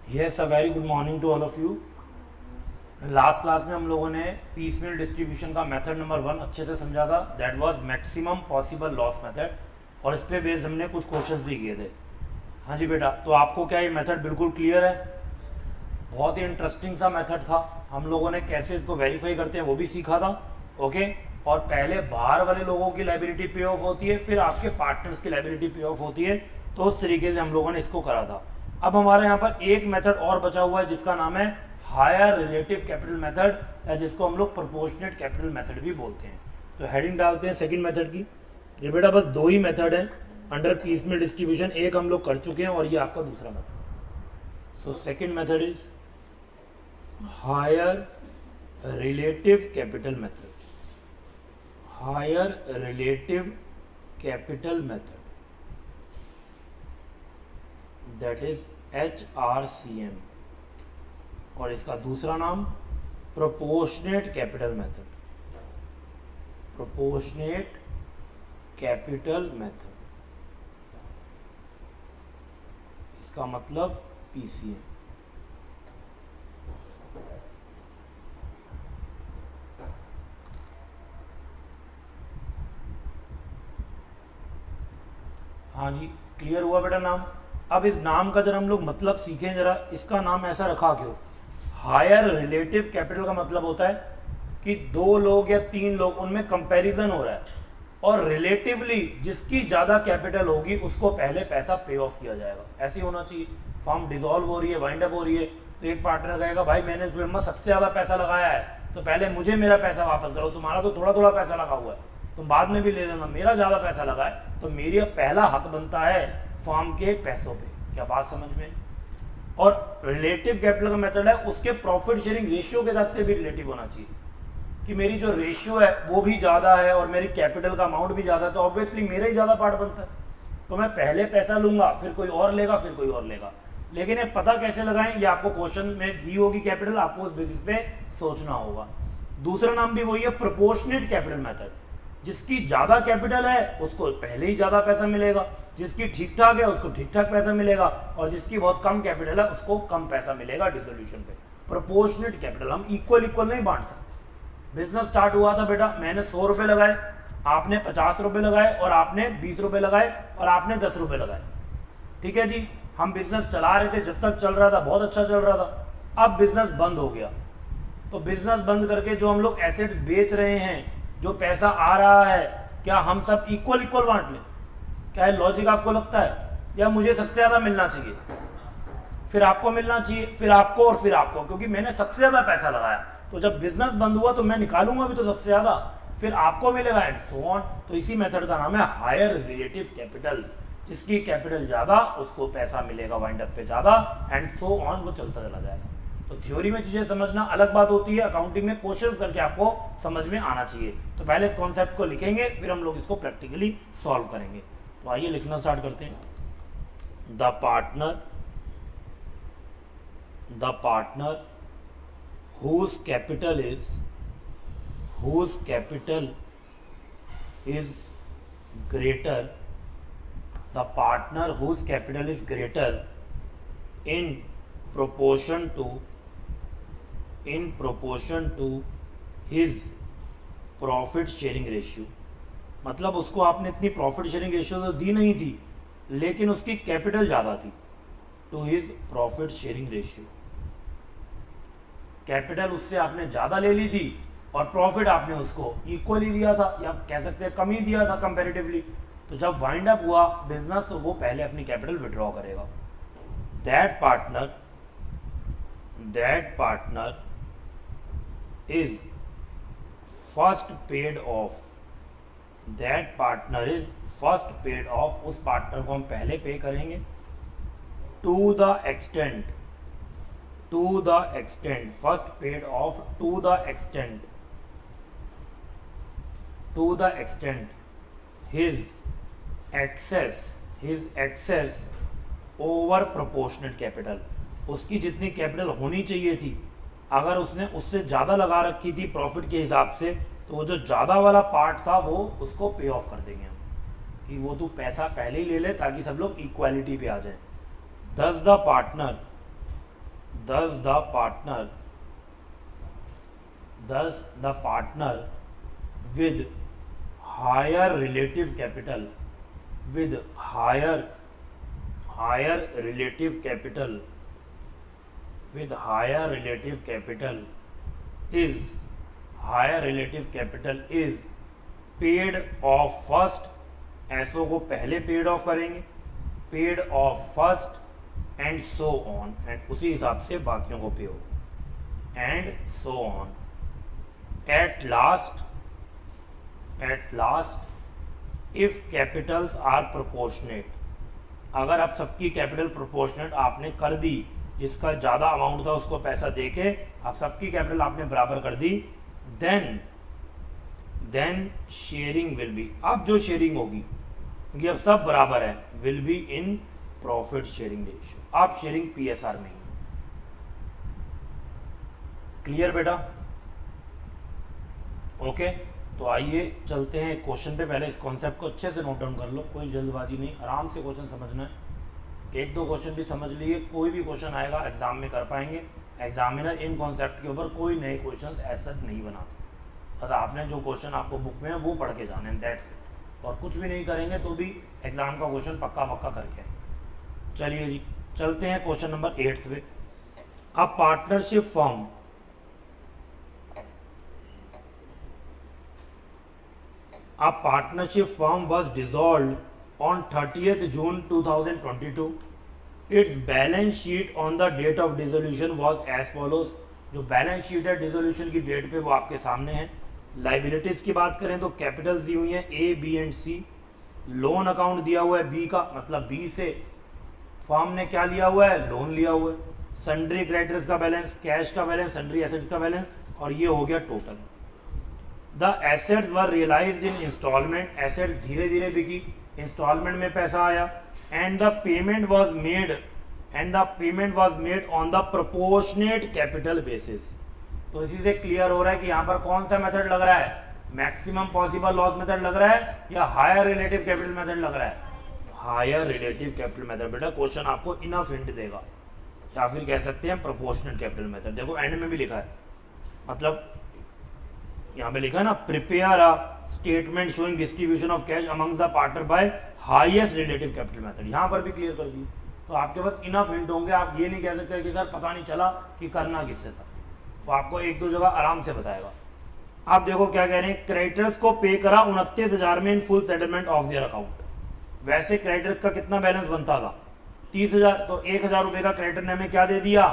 Yes, a very good morning to all of you. Last class में हम लोगों ने पीसमील डिस्ट्रीब्यूशन का मेथड नंबर 1 अच्छे से समझा था। That was maximum possible loss method, और इस पे बेस्ड हमने कुछ क्वेश्चंस भी किए थे। हाँ जी बेटा, तो आपको क्या ये मेथड बिल्कुल क्लियर है? बहुत ही इंटरेस्टिंग सा मेथड था। हम लोगों ने कैसे इसको वेरीफाई करते हैं वो भी सीखा था। ओके, और पहले बाहर वाले लोगों की लाइबिलिटी पे ऑफ होती है, फिर आपके पार्टनर्स की लाइबिलिटी पे ऑफ होती है। तो उस तरीके से हम लोगों ने इसको करा था। अब हमारे यहाँ पर एक मेथड और बचा हुआ है जिसका नाम है हायर रिलेटिव कैपिटल मेथड, या जिसको हम लोग प्रोपोर्शनेट कैपिटल मेथड भी बोलते हैं। तो हेडिंग डालते हैं सेकंड मेथड की। ये बेटा बस दो ही मेथड है अंडर पीसमील डिस्ट्रीब्यूशन, एक हम लोग कर चुके हैं और ये आपका दूसरा method. So second method is higher relative capital method. Higher relative capital method, that is HRCM, और इसका दूसरा नाम proportionate capital method. Proportionate capital method, इसका मतलब PCM। हाँ जी, क्लियर हुआ बेटा नाम? अब इस नाम का जरा हम लोग मतलब सीखें जरा। इसका नाम ऐसा रखा क्यों? हायर रिलेटिव कैपिटल का मतलब होता है कि दो लोग या तीन लोग, उनमें कंपैरिजन हो रहा है, और रिलेटिवली जिसकी ज़्यादा कैपिटल होगी उसको पहले पैसा पे ऑफ किया जाएगा। ऐसे होना चाहिए। फर्म डिसॉल्व हो रही है, वाइंड अप हो रही है, तो एक पार्टनर कहेगा भाई मैंने इस फील्ड में सबसे ज़्यादा पैसा लगाया है, तो पहले मुझे मेरा पैसा वापस करो। तुम्हारा तो थोड़ा थोड़ा पैसा लगा हुआ है, तुम बाद में भी ले लेना, मेरा ज़्यादा पैसा लगा है, तो मेरी अब पहला हक बनता है फर्म के पैसों पे। क्या बात समझ में? और रिलेटिव कैपिटल का मेथड है उसके प्रॉफिट शेयरिंग रेशियो के साथ से भी रिलेटिव होना चाहिए, कि मेरी जो रेशियो है वो भी ज़्यादा है और मेरी कैपिटल का अमाउंट भी ज़्यादा है, तो ऑब्वियसली मेरा ही ज़्यादा पार्ट बनता है। तो मैं पहले पैसा लूंगा, फिर कोई और लेगा, फिर कोई और लेगा। लेकिन ये पता कैसे लगाएं, ये आपको क्वेश्चन में दी होगी कैपिटल, आपको उस बेसिस पे सोचना होगा। दूसरा नाम भी वही है, प्रोपोर्शनेट कैपिटल मेथड। जिसकी ज़्यादा कैपिटल है उसको पहले ही ज़्यादा पैसा मिलेगा, जिसकी ठीक ठाक है उसको ठीक ठाक पैसा मिलेगा, और जिसकी बहुत कम कैपिटल है उसको कम पैसा मिलेगा डिसोल्यूशन पे। प्रोपोर्शनेट कैपिटल हम इक्वल इक्वल नहीं बांट सकते। बिजनेस स्टार्ट हुआ था बेटा, मैंने 100 रुपये लगाए, आपने 50 रुपये लगाए, और आपने 20 रुपये लगाए, और आपने 10 रुपये लगाए। ठीक है जी, हम बिजनेस चला रहे थे, जब तक चल रहा था बहुत अच्छा चल रहा था। अब बिजनेस बंद हो गया, तो बिजनेस बंद करके जो हम लोग एसेट्स बेच रहे हैं, जो पैसा आ रहा है, क्या हम सब इक्वल इक्वल बांट लें? क्या है लॉजिक आपको लगता है? या मुझे सबसे ज़्यादा मिलना चाहिए, फिर आपको मिलना चाहिए, फिर आपको, और फिर आपको, क्योंकि मैंने सबसे ज़्यादा पैसा लगाया। तो जब बिजनेस बंद हुआ तो मैं निकालूंगा भी तो सबसे ज़्यादा, फिर आपको मिलेगा, एंड सो ऑन। तो इसी मेथड का नाम है हायर रिलेटिव कैपिटल। जिसकी कैपिटल ज़्यादा उसको पैसा मिलेगा वाइंड अप पे ज़्यादा, एंड सो ऑन, वो चलता चला जाएगा। तो थ्योरी में चीज़ें समझना अलग बात होती है, अकाउंटिंग में क्वेश्चन करके आपको समझ में आना चाहिए। तो पहले इस कॉन्सेप्ट को लिखेंगे, फिर हम लोग इसको प्रैक्टिकली सॉल्व करेंगे। तो आइए लिखना स्टार्ट करते हैं। The partner whose capital is greater, the partner whose capital is greater in proportion to his profit sharing ratio। मतलब उसको आपने इतनी प्रॉफिट शेयरिंग रेशियो तो दी नहीं थी, लेकिन उसकी कैपिटल ज़्यादा थी। To his profit sharing ratio, capital उससे आपने ज़्यादा ले ली थी, और प्रॉफिट आपने उसको इक्वली दिया था, या कह सकते हैं कम ही दिया था कंपैरेटिवली। तो जब वाइंड अप हुआ बिजनेस, तो वो पहले अपनी कैपिटल विड्रॉ करेगा। That partner is first paid off. उस पार्टनर को हम पहले पे करेंगे। To the extent first paid off to the extent his excess over proportionate capital। उसकी जितनी कैपिटल होनी चाहिए थी, अगर उसने उससे ज़्यादा लगा रखी थी प्रॉफिट के हिसाब से, तो वो जो ज़्यादा वाला पार्ट था वो उसको पे ऑफ कर देंगे हम, कि वो तू पैसा पहले ही ले ले ताकि सब लोग इक्वालिटी पे आ जाए। दस the partner thus the partner with higher relative capital with higher relative capital is paid off first. ऐसो को पहले पेड ऑफ करेंगे, paid off first and so on, and उसी हिसाब से बाकियों को पे होगा, and so on. At last if capitals are proportionate, अगर आप सबकी कैपिटल प्रोपोर्शनेट आपने कर दी, जिसका ज़्यादा अमाउंट था उसको पैसा देके आप सबकी कैपिटल आपने बराबर कर दी, देन शेयरिंग विल बी, अब जो शेयरिंग होगी क्योंकि अब सब बराबर है, will be in profit sharing ratio. अब शेयरिंग पीएसआर में ही. क्लियर बेटा? ओके, तो आइए चलते हैं क्वेश्चन पे. पहले इस कॉन्सेप्ट को अच्छे से नोट डाउन कर लो, कोई जल्दबाजी नहीं, आराम से क्वेश्चन समझना है. एक दो क्वेश्चन भी समझ लिए, कोई भी क्वेश्चन आएगा एग्जाम में कर पाएंगे. एग्जामिनर इन कॉन्सेप्ट के ऊपर कोई नए क्वेश्चन ऐसा नहीं बनाते, बस आपने जो क्वेश्चन आपको बुक में है वो पढ़ के जाने, दैट्स इट. और कुछ भी नहीं करेंगे तो भी एग्जाम का क्वेश्चन पक्का करके आएंगे. चलिए जी, चलते हैं क्वेश्चन नंबर 8 पे. A partnership firm was dissolved on 30th June 2022. Its balance sheet on the date of dissolution was as follows. जो बैलेंस शीट है डिसोल्यूशन की डेट पे वो आपके सामने है. लाइबिलिटीज की बात करें तो कैपिटल्स दी हुई हैं A, B and C. Loan account दिया हुआ है बी का, मतलब बी से फर्म ने क्या लिया हुआ है, लोन लिया हुआ है. सन्ड्री क्रेडिटर्स का बैलेंस, कैश का बैलेंस, सन्ड्री एसेट्स का बैलेंस, और ये हो गया total. The assets were realised in instalment, assets धीरे धीरे बिकी, इंस्टॉलमेंट में पैसा आया. And the payment was made on the proportionate capital basis. तो इसी से क्लियर हो रहा है कि यहाँ पर कौन सा मेथड लग रहा है, मैक्सिमम पॉसिबल लॉस मेथड लग रहा है या हायर रिलेटिव कैपिटल मेथड लग रहा है, हायर रिलेटिव कैपिटल मेथड. बेटा क्वेश्चन आपको इनफ हिंट देगा, या फिर कह सकते हैं प्रोपोर्शनेट कैपिटल मेथड. देखो एंड में भी लिखा है, मतलब यहाँ पे लिखा है ना, prepare a statement showing distribution of cash amongst the partner by highest relative capital method. यहाँ पर भी क्लियर कर दिए, तो आपके पास इनफ हिंट होंगे. आप ये नहीं कह सकते कि सर पता नहीं चला कि करना किससे था, वो आपको एक दो जगह आराम से बताएगा. आप देखो क्या कह रहे हैं, क्रेडिटर्स को पे करा 29,000 में in full settlement of their account. वैसे क्रेडिटर्स का कितना बैलेंस बनता था, 30,000, तो 1,000 रुपये का क्रेडिटर ने हमें क्या दे दिया,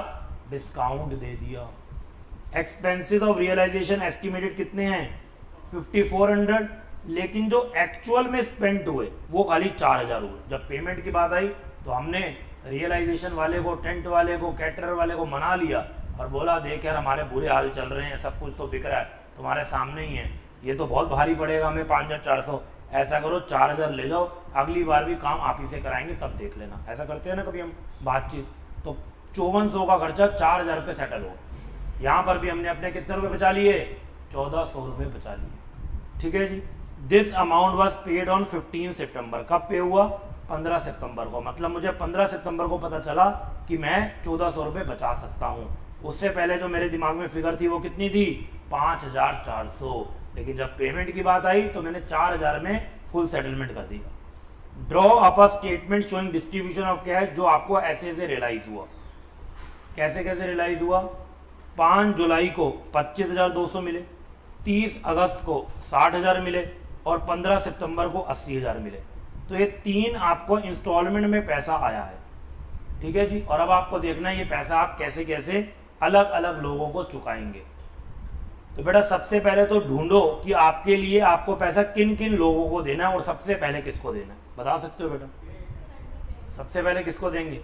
डिस्काउंट दे दिया. एक्सपेंसेस ऑफ रियलाइजेशन एस्टिमेटेड कितने हैं, 5,400, लेकिन जो एक्चुअल में स्पेंड हुए वो खाली 4,000 हुए. जब पेमेंट की बात आई तो हमने रियलाइजेशन वाले को, टेंट वाले को, कैटरर वाले को मना लिया और बोला देख यार हमारे बुरे हाल चल रहे हैं, सब कुछ तो बिक रहा है, तुम्हारे सामने ही है, ये तो बहुत भारी पड़ेगा हमें 5,400. ऐसा करो 4,000 ले जाओ, अगली बार भी काम आप ही से कराएंगे तब देख लेना. ऐसा करते हैं ना कभी हम बातचीत. तो 5400 का खर्चा 4,000 रुपये सेटल हो गया. यहाँ पर भी हमने अपने कितने रुपए बचा लिए, 1,400 रुपये बचा लिए. ठीक है जी. This amount was paid on 15 September. कब पे हुआ, 15 सितंबर को. मतलब मुझे 15 सितंबर को पता चला कि मैं 1,400 रुपये बचा सकता हूँ. उससे पहले जो मेरे दिमाग में फिगर थी वो कितनी थी, 5,400. लेकिन जब पेमेंट की बात आई तो मैंने 4,000 में फुल सेटलमेंट कर दिया. Draw up a statement showing distribution of cash, जो आपको ऐसे से रियलाइज हुआ. कैसे कैसे रियलाइज हुआ, 5 जुलाई को 25,200 मिले, 30 अगस्त को 60,000 मिले और 15 सितंबर को 80,000 मिले. तो ये 3 आपको इंस्टॉलमेंट में पैसा आया है. ठीक है जी. और अब आपको देखना है ये पैसा आप कैसे कैसे अलग अलग लोगों को चुकाएंगे. तो बेटा सबसे पहले तो ढूंढो कि आपके लिए आपको पैसा किन किन लोगों को देना है और सबसे पहले किसको देना है. बता सकते हो बेटा, सबसे पहले किसको देंगे.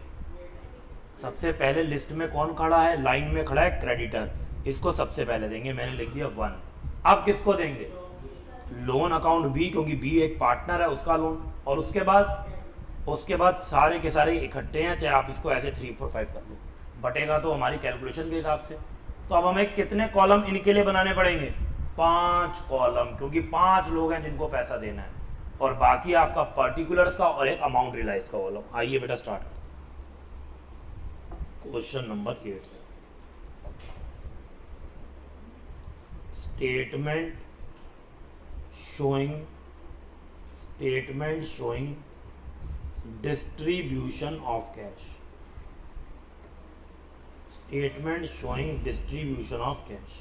सबसे पहले लिस्ट में कौन खड़ा है, लाइन में खड़ा है क्रेडिटर, इसको सबसे पहले देंगे. मैंने लिख दिया 1. अब किसको देंगे, लोन अकाउंट बी, क्योंकि बी एक पार्टनर है उसका लोन. और उसके बाद सारे के सारे इकट्ठे हैं, चाहे आप इसको ऐसे 3, 4, 5 कर लो, बटेगा तो हमारी कैलकुलेशन के हिसाब से. तो अब हमें कितने कॉलम इनके लिए बनाने पड़ेंगे, 5 कॉलम, क्योंकि 5 लोग हैं जिनको पैसा देना है. और बाकी आपका पर्टिकुलर्स का और एक अमाउंट रियलाइज का कॉलम. आइए बेटा स्टार्ट करते हैं. Question number 8, statement showing distribution of cash. Statement showing distribution of cash.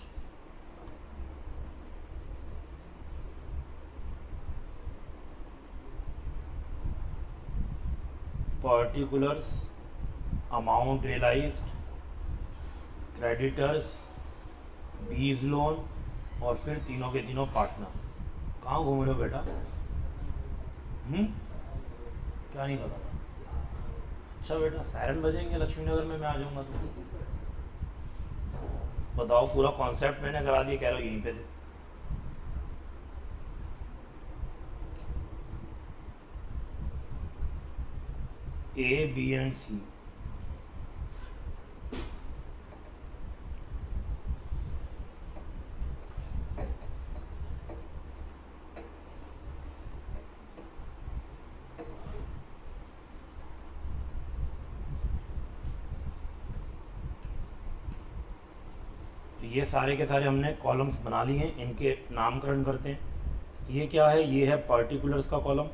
Particulars, amount realized, creditors, बीज लोन, और फिर तीनों के तीनों पार्टनर. कहाँ घूम रहे हो बेटा? क्या नहीं पता था? अच्छा बेटा, सायरन बजेंगे लक्ष्मीनगर में, मैं आ जाऊंगा तो बताओ. पूरा कॉन्सेप्ट मैंने करा दिया, कह रहा हूँ यहीं पे थे. ए, बी एंड सी. ये सारे के सारे हमने कॉलम्स बना लिए हैं, इनके नामकरण करते हैं. ये क्या है? ये है पर्टिकुलर्स का कॉलम.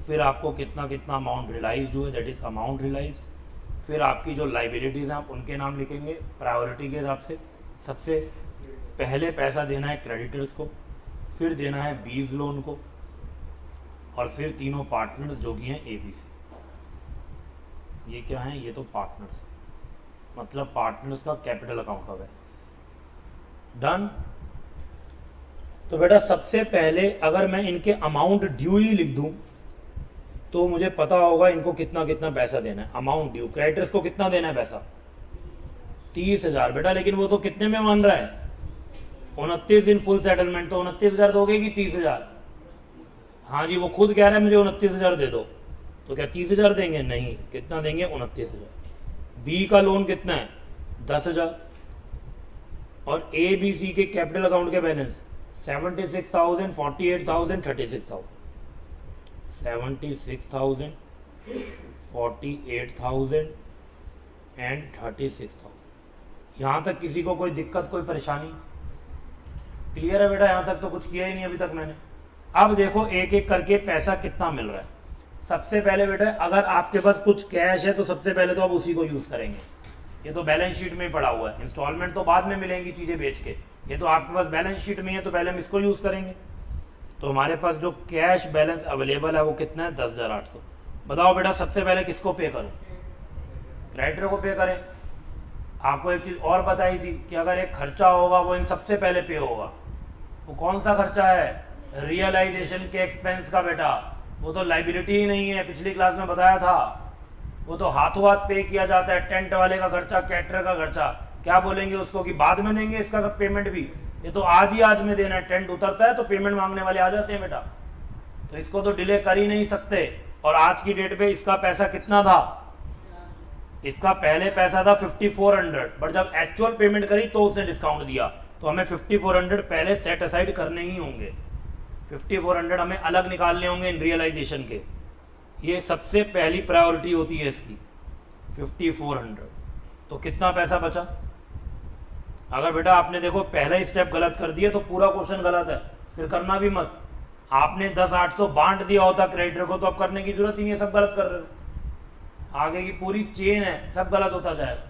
फिर आपको कितना कितना अमाउंट रियलाइज्ड हुआ, दैट इज़ अमाउंट रियलाइज्ड. फिर आपकी जो लाइबिलिटीज़ हैं आप उनके नाम लिखेंगे प्रायोरिटी के हिसाब से. सबसे पहले पैसा देना है क्रेडिटर्स को, फिर देना है बीज लोन को, और फिर तीनों पार्टनर्स जो कि हैं ABC. ये क्या हैं? ये तो पार्टनर्स, मतलब पार्टनर्स का कैपिटल अकाउंट का बैलेंस. डन. तो बेटा सबसे पहले अगर मैं इनके अमाउंट ड्यू ही लिख दूं तो मुझे पता होगा इनको कितना कितना पैसा देना है. अमाउंट ड्यू, क्रेडिटर्स को कितना देना है पैसा? 30,000 बेटा. लेकिन वो तो कितने में मान रहा है? 29 दिन फुल सेटलमेंट. तो 29,000 दोगे कि 30,000? हाँ जी, वो खुद कह रहा है मुझे 29,000 दे दो. तो क्या 30,000 देंगे? नहीं. कितना देंगे? 29,000. बी का लोन कितना है? 10,000. और ABC के कैपिटल अकाउंट के बैलेंस 76,000, 48,000, 36,000. 76,000, 48,000 एंड 36,000. यहाँ तक किसी को कोई दिक्कत, कोई परेशानी? क्लियर है बेटा? यहाँ तक तो कुछ किया ही नहीं अभी तक मैंने. अब देखो एक एक करके पैसा कितना मिल रहा है. सबसे पहले बेटा अगर आपके पास कुछ कैश है तो सबसे पहले तो आप उसी को यूज़ करेंगे. ये तो बैलेंस शीट में पड़ा हुआ है. इंस्टॉलमेंट तो बाद में मिलेंगी चीज़ें बेच के. ये तो आपके पास बैलेंस शीट में है तो पहले हम इसको यूज़ करेंगे. तो हमारे पास जो कैश बैलेंस अवेलेबल है वो कितना है? 10,800. बताओ बेटा सबसे पहले किसको पे करूं? क्रेडिटर को पे करें. आपको एक चीज़ और बताई थी कि अगर एक खर्चा होगा वो इन सबसे पहले पे होगा. वो कौन सा खर्चा है? रियलाइजेशन के एक्सपेंस का बेटा. वो तो लाइबिलिटी ही नहीं है, पिछली क्लास में बताया था. वो तो हाथों हाथ पे किया जाता है. टेंट वाले का खर्चा, कैटरर का खर्चा, क्या बोलेंगे उसको कि बाद में देंगे इसका पेमेंट भी? ये तो आज ही आज में देना है. टेंट उतरता है तो पेमेंट मांगने वाले आ जाते हैं बेटा. तो इसको तो डिले कर ही नहीं सकते. और आज की डेट पे इसका पैसा कितना था? इसका पहले पैसा था 5400, बट जब एक्चुअल पेमेंट करी तो उसने डिस्काउंट दिया. तो हमें 5400 पहले सेट असाइड करने ही होंगे. 5400 हमें अलग निकालने होंगे इन रियलाइजेशन के. ये सबसे पहली प्रायोरिटी होती है इसकी, 5400. तो कितना पैसा बचा? अगर बेटा आपने देखो पहला ही स्टेप गलत कर दिया तो पूरा क्वेश्चन गलत है, फिर करना भी मत. आपने 10,800 बांट दिया होता क्रेडिटर को तो अब करने की जरूरत ही नहीं है. सब गलत कर रहे हो. आगे की पूरी चेन है, सब गलत होता जाएगा.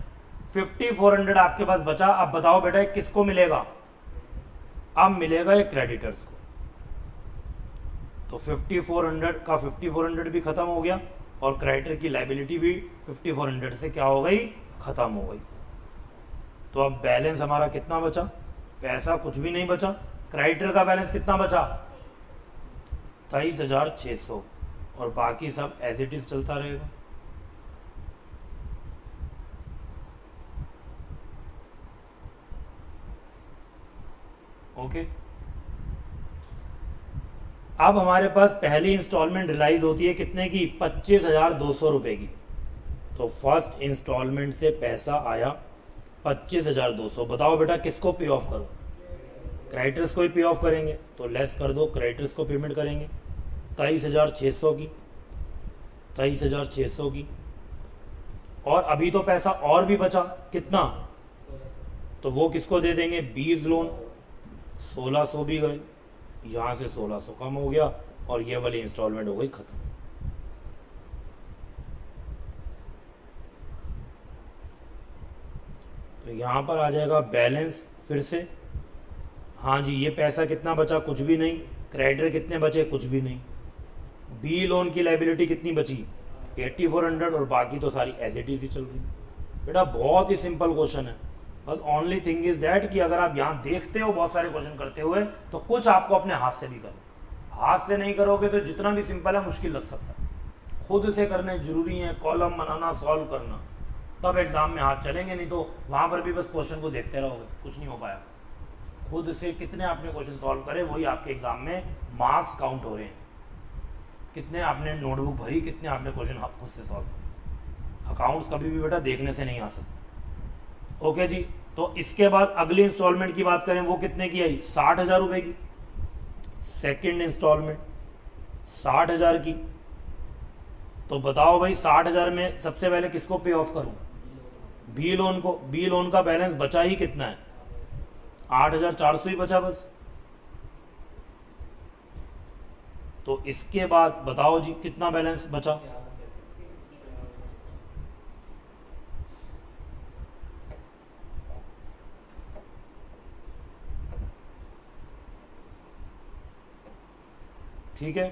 5400 आपके पास बचा. अब बताओ बेटा किसको मिलेगा? अब मिलेगा ये क्रेडिटर्स को. तो 5400 का 5400 भी खत्म हो गया और क्रेडिटर की लाइबिलिटी भी 5400 से क्या हो गई? खत्म हो गई. तो अब बैलेंस हमारा कितना बचा? पैसा कुछ भी नहीं बचा. क्रेडिटर का बैलेंस कितना बचा? 23,600. और बाकी सब एज इट इज चलता रहेगा. ओके. अब हमारे पास पहली इंस्टॉलमेंट रिलाइज होती है कितने की? 25,200 रुपये की. तो फर्स्ट इंस्टॉलमेंट से पैसा आया 25,200. बताओ बेटा किसको पे ऑफ करो? क्रेडिटर्स को ही पे ऑफ करेंगे. तो लेस कर दो, क्रेडिटर्स को पेमेंट करेंगे 23,600 की. 23,600 की और अभी तो पैसा और भी बचा कितना, तो वो किसको दे देंगे, 20 लोन, 1600 भी गए, यहाँ से 1600 कम हो गया और ये वाली इंस्टॉलमेंट हो गई खत्म। तो यहाँ पर आ जाएगा बैलेंस फिर से। हाँ जी, ये पैसा कितना बचा, कुछ भी नहीं। क्रेडिटर कितने बचे, कुछ भी नहीं। बी लोन की लाइबिलिटी कितनी बची, 8400, और बाकी तो सारी एज इट इज ही चल रही है। बेटा बहुत ही सिंपल क्वेश्चन है, बस ओनली थिंग इज दैट कि अगर आप यहाँ देखते हो बहुत सारे क्वेश्चन करते हुए तो कुछ आपको अपने हाथ से भी करना। हाथ से नहीं करोगे तो जितना भी सिंपल है मुश्किल लग सकता है। खुद से करने जरूरी है, कॉलम बनाना, सॉल्व करना, तब एग्जाम में हाथ चलेंगे, नहीं तो वहाँ पर भी बस क्वेश्चन को देखते रहोगे, कुछ नहीं हो पाया। खुद से कितने आपने क्वेश्चन सॉल्व करे वही आपके एग्जाम में मार्क्स काउंट हो रहे हैं। कितने आपने नोटबुक भरी, कितने आपने क्वेश्चन खुद से सॉल्व करे। अकाउंट्स कभी भी बेटा देखने से नहीं आ सकता। ओके जी, तो इसके बाद अगली इंस्टॉलमेंट की बात करें, वो कितने की आई, 60,000 रुपए की। सेकंड इंस्टॉलमेंट 60,000 की। तो बताओ भाई 60,000 में सबसे पहले किसको पे ऑफ करूं, बी लोन को। बी लोन का बैलेंस बचा ही कितना है, 8,400 ही बचा बस। तो इसके बाद बताओ जी कितना बैलेंस बचा, ठीक है।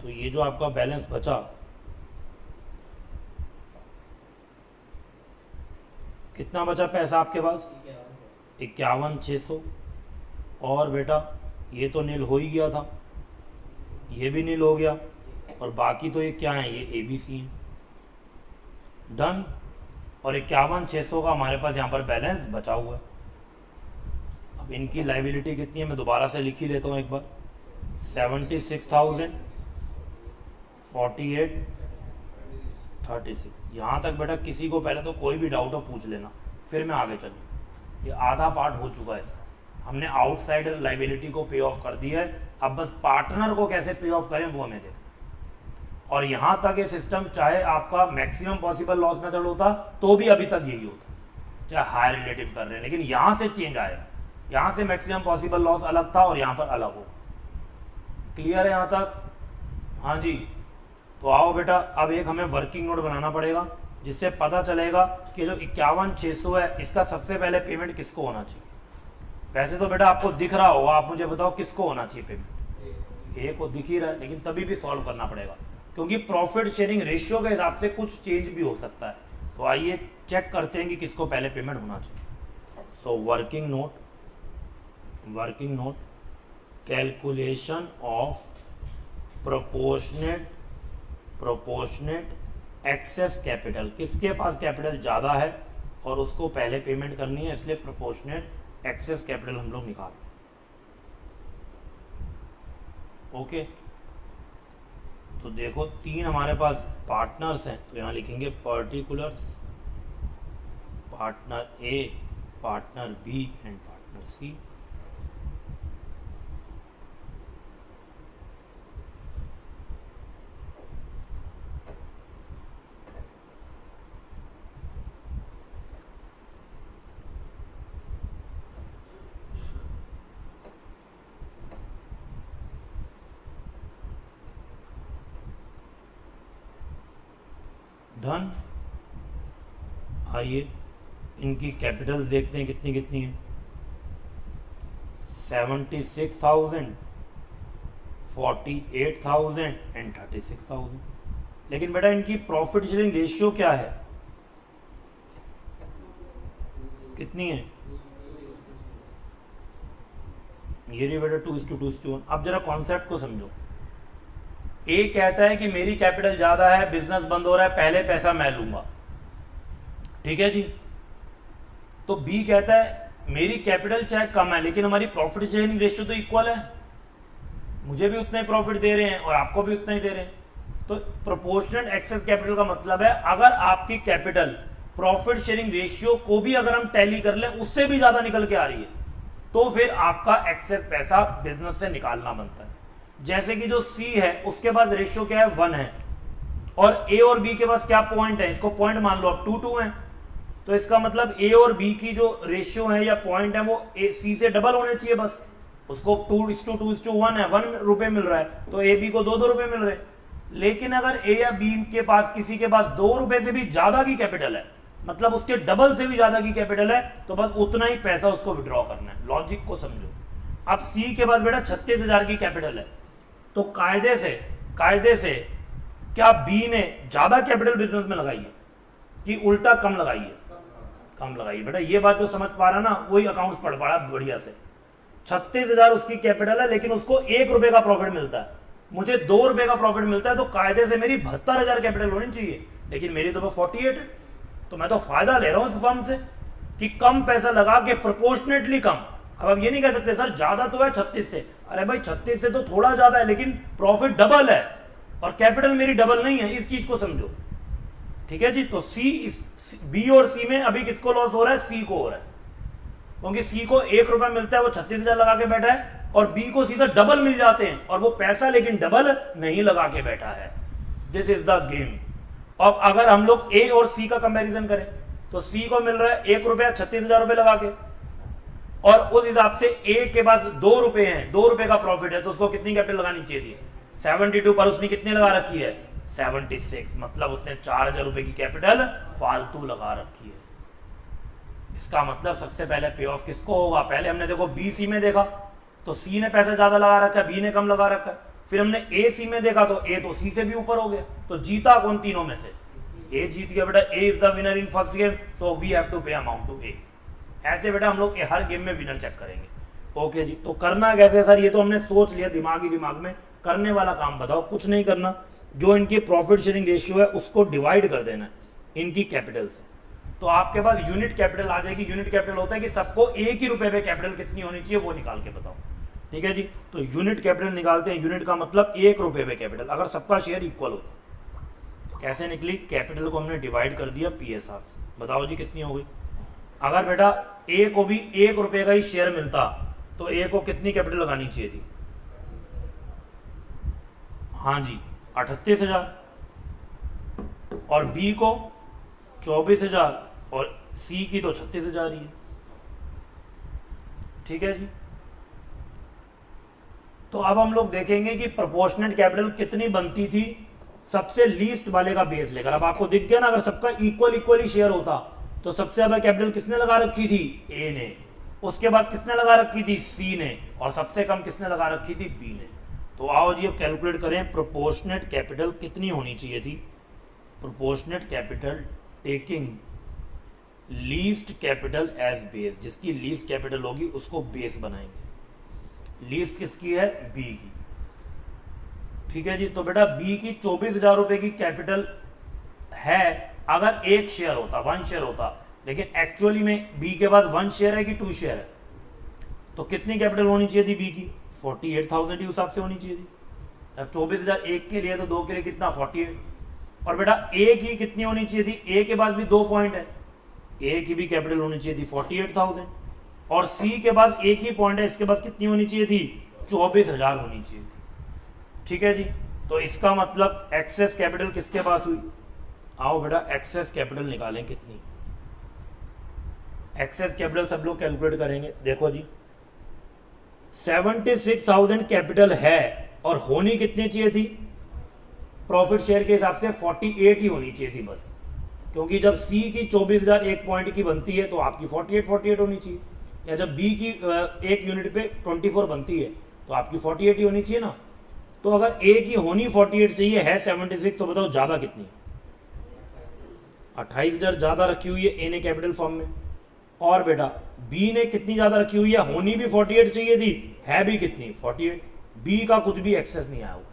तो ये जो आपका बैलेंस बचा, कितना बचा पैसा आपके पास, 51,600। और बेटा ये तो नील हो ही गया था, ये भी नील हो गया, और बाकी तो ये क्या है, ये ABC है, डन। और 51,600 का हमारे पास यहाँ पर बैलेंस बचा हुआ है। अब इनकी लाइबिलिटी कितनी है, मैं दोबारा से लिख ही लेता हूँ एक बार, 76,000, 48, 36। यहाँ तक बेटा किसी को पहले तो कोई भी डाउट हो पूछ लेना, फिर मैं आगे चलूँ। ये आधा पार्ट हो चुका है इसका, हमने आउटसाइडर लाइबिलिटी को पे ऑफ कर दिया है। अब बस पार्टनर को कैसे पे ऑफ करें वो हमें देखना। और यहाँ तक ये सिस्टम चाहे आपका मैक्सिमम पॉसिबल लॉस मेथड होता तो भी अभी तक यही होता, चाहे हायर रिलेटिव कर रहे हैं, लेकिन यहाँ से चेंज आएगा। यहाँ से मैक्सिमम पॉसिबल लॉस अलग था और यहाँ पर अलग होगा। क्लियर है यहाँ तक, हाँ जी। तो आओ बेटा, अब एक हमें वर्किंग नोट बनाना पड़ेगा जिससे पता चलेगा कि जो 51,600 है इसका सबसे पहले पेमेंट किसको होना चाहिए। वैसे तो बेटा आपको दिख रहा होगा, आप मुझे बताओ किसको होना चाहिए पेमेंट, ए को दिख ही रहा है, लेकिन तभी भी सॉल्व करना पड़ेगा क्योंकि प्रॉफिट शेयरिंग रेशियो के हिसाब से कुछ चेंज भी हो सकता है। तो आइए चेक करते हैं कि किसको पहले पेमेंट होना चाहिए। तो working note calculation of proportionate excess capital. किसके पास कैपिटल ज़्यादा है और उसको पहले पेमेंट करनी है, इसलिए प्रोपोर्शनेट एक्सेस कैपिटल हम लोग निकाल रहे हैं। ओके, तो देखो 3 हमारे पास पार्टनर्स हैं, तो यहाँ लिखेंगे particulars, partner A, partner B and partner C. Done. आइए इनकी कैपिटल्स देखते हैं कितनी कितनी है। 76,000, 48,000 एंड 36,000। लेकिन बेटा इनकी प्रॉफिट शेयरिंग रेशियो क्या है, कितनी है, ये रही बेटा 2:2:1। अब जरा कॉन्सेप्ट को समझो। ए कहता है कि मेरी कैपिटल ज्यादा है, बिजनेस बंद हो रहा है, पहले पैसा मैं लूंगा, ठीक है जी। तो बी कहता है मेरी कैपिटल चाहे कम है लेकिन हमारी प्रॉफिट शेयरिंग रेशियो तो इक्वल है, मुझे भी उतना ही प्रॉफिट दे रहे हैं और आपको भी उतना ही दे रहे हैं। तो प्रोपोर्शनल एक्सेस कैपिटल का मतलब है अगर आपकी कैपिटल प्रॉफिट शेयरिंग रेशियो को भी अगर हम टैली कर लें उससे भी ज्यादा निकल के आ रही है तो फिर आपका एक्सेस पैसा बिजनेस से निकालना बनता है। जैसे कि जो सी है उसके पास रेशियो क्या है, 1 है, और ए और बी के पास क्या पॉइंट है, इसको पॉइंट मान लो, अब 2-2 है, तो इसका मतलब ए और बी की जो रेशियो है या पॉइंट है वो सी से डबल होने चाहिए बस। उसको 2:2:1 है, 1 रुपए मिल रहा है, तो ए बी को 2-2 रुपए मिल रहे हैं। लेकिन अगर ए या बी के पास किसी के पास 2 रुपए से भी ज्यादा की कैपिटल है, मतलब उसके डबल से भी ज्यादा की कैपिटल है, तो बस उतना ही पैसा उसको विड्रॉ करना है। लॉजिक को समझो। अब सी के पास बेटा 36,000 की कैपिटल है, तो कायदे से क्या बी ने ज्यादा कैपिटल बिजनेस में लगाई है कि उल्टा कम लगाई है? कम लगाई बेटा। ये बात जो समझ पा रहा ना वही अकाउंट पढ़ पा रहा बढ़िया से। 36,000 उसकी कैपिटल है, लेकिन उसको 1 रुपए का प्रॉफिट मिलता है, मुझे 2 रुपए का प्रॉफिट मिलता है, तो कायदे से मेरी 72,000 कैपिटल होनी चाहिए, लेकिन मेरी तो 48 है। तो मैं तो फायदा ले रहा हूं इस फर्म से कि कम पैसा लगा के प्रोपोर्शनेटली कम। अब ये नहीं कह सकते सर ज्यादा तो है 36 से। अरे भाई 36 से तो थोड़ा ज्यादा है, लेकिन प्रॉफिट डबल है और कैपिटल मेरी डबल नहीं है, इस चीज को समझो। ठीक है जी। तो बी और सी में अभी किसको लॉस हो रहा है? सी को हो रहा है, क्योंकि सी को 1 रुपया मिलता है, वो 36,000 लगा के बैठा है, और बी को सीधा डबल मिल जाते हैं, और वो पैसा लेकिन डबल नहीं लगा के बैठा है। This is the game. अब अगर हम लोग ए और सी का कंपैरिजन करें, तो सी को मिल रहा है 1 रुपया 36,000 रुपए लगा के, और उस हिसाब से ए के पास 2 रुपए हैं, 2 रुपए का प्रॉफिट है, तो उसको कितनी कैपिटल लगानी चाहिए थी? 72, पर उसने कितनी लगा रखी है? 76, मतलब उसने 4,000 रुपए की कैपिटल फालतू लगा रखी है। इसका मतलब सबसे पहले पे ऑफ किसको होगा? पहले हमने देखो बी सी में देखा तो सी ने पैसा ज्यादा लगा रखा है, बी ने कम लगा रखा है। फिर हमने ए सी में देखा तो ए तो सी से भी ऊपर हो गया, तो जीता कौन तीनों में से? ए जीत गया बेटा। A is the winner in first game, so we have to pay amount to A. ऐसे बेटा हम लोग हर गेम में विनर चेक करेंगे। ओके जी। तो करना कैसे सर? ये तो हमने सोच लिया दिमाग में, करने वाला काम बताओ। कुछ नहीं करना, जो इनकी प्रॉफिट शेयरिंग रेशियो है उसको डिवाइड कर देना है इनकी कैपिटल से, तो आपके पास यूनिट कैपिटल आ जाएगी। यूनिट कैपिटल होता है कि सबको 1 ही रुपए पे कैपिटल कितनी होनी चाहिए वो निकाल के बताओ। ठीक है जी। तो यूनिट कैपिटल निकालते हैं। यूनिट का मतलब 1 रुपए पे कैपिटल, अगर सबका शेयर इक्वल होता। कैसे निकली? कैपिटल को हमने डिवाइड कर दिया पीएसआर से। बताओ जी कितनी हो गई? अगर बेटा ए को भी 1 रुपए का ही शेयर मिलता तो ए को कितनी कैपिटल लगानी चाहिए थी? हाँ जी 38,000, और बी को 24,000, और सी की तो 36,000 ही है। ठीक है जी। तो अब हम लोग देखेंगे कि प्रोपोर्शनेट कैपिटल कितनी बनती थी सबसे लीस्ट वाले का बेस लेकर। अब आपको दिख गया ना, अगर सबका इक्वल ही शेयर होता तो सबसे ज्यादा कैपिटल किसने लगा रखी थी? ए ने। उसके बाद किसने लगा रखी थी? सी ने। और सबसे कम किसने लगा रखी थी? बी ने। तो आओ जी अब कैलकुलेट करें प्रोपोर्शनेट कैपिटल कितनी होनी चाहिए थी। Proportionate capital taking least capital as base, जिसकी लीस्ट कैपिटल होगी उसको बेस बनाएंगे। लीस्ट किसकी है? बी की। ठीक है जी। तो बेटा बी की 24,000 रुपए की कैपिटल है अगर 1 शेयर होता, 1 शेयर होता, लेकिन एक्चुअली में बी के पास 1 शेयर है कि 2 शेयर है, तो कितनी कैपिटल होनी चाहिए थी बी की? 48,000 ही हिसाब से होनी चाहिए थी। अब 24,000 1 के लिए तो 2 के लिए कितना? 48। और बेटा ए की कितनी होनी चाहिए थी? ए के पास भी 2 पॉइंट है, ए की भी कैपिटल होनी चाहिए थी 48,000, और सी के पास 1 ही पॉइंट है, इसके पास कितनी होनी चाहिए थी? 24,000 होनी चाहिए थी। ठीक है जी। तो इसका मतलब एक्सेस कैपिटल किसके पास हुई? आओ बेटा एक्सेस कैपिटल निकालें कितनी। एक्सेस कैपिटल सब लोग कैलकुलेट करेंगे। देखो जी 76,000 कैपिटल है, और होनी कितनी चाहिए थी? प्रॉफिट शेयर के हिसाब से 48 ही होनी चाहिए थी बस, क्योंकि जब सी की 24,000 1 पॉइंट की बनती है तो आपकी 48 होनी चाहिए, या जब बी की 1 यूनिट पे 24 बनती है तो आपकी 48 ही होनी चाहिए ना। तो अगर ए की होनी 48 चाहिए, है 76, तो बताओ ज्यादा कितनी? 28,000 ज्यादा रखी हुई है ए ने कैपिटल फॉर्म में, और बेटा बी ने कितनी ज्यादा रखी हुई है? होनी भी 48 चाहिए थी, है भी कितनी? 48। बी का कुछ भी एक्सेस नहीं आया हुआ।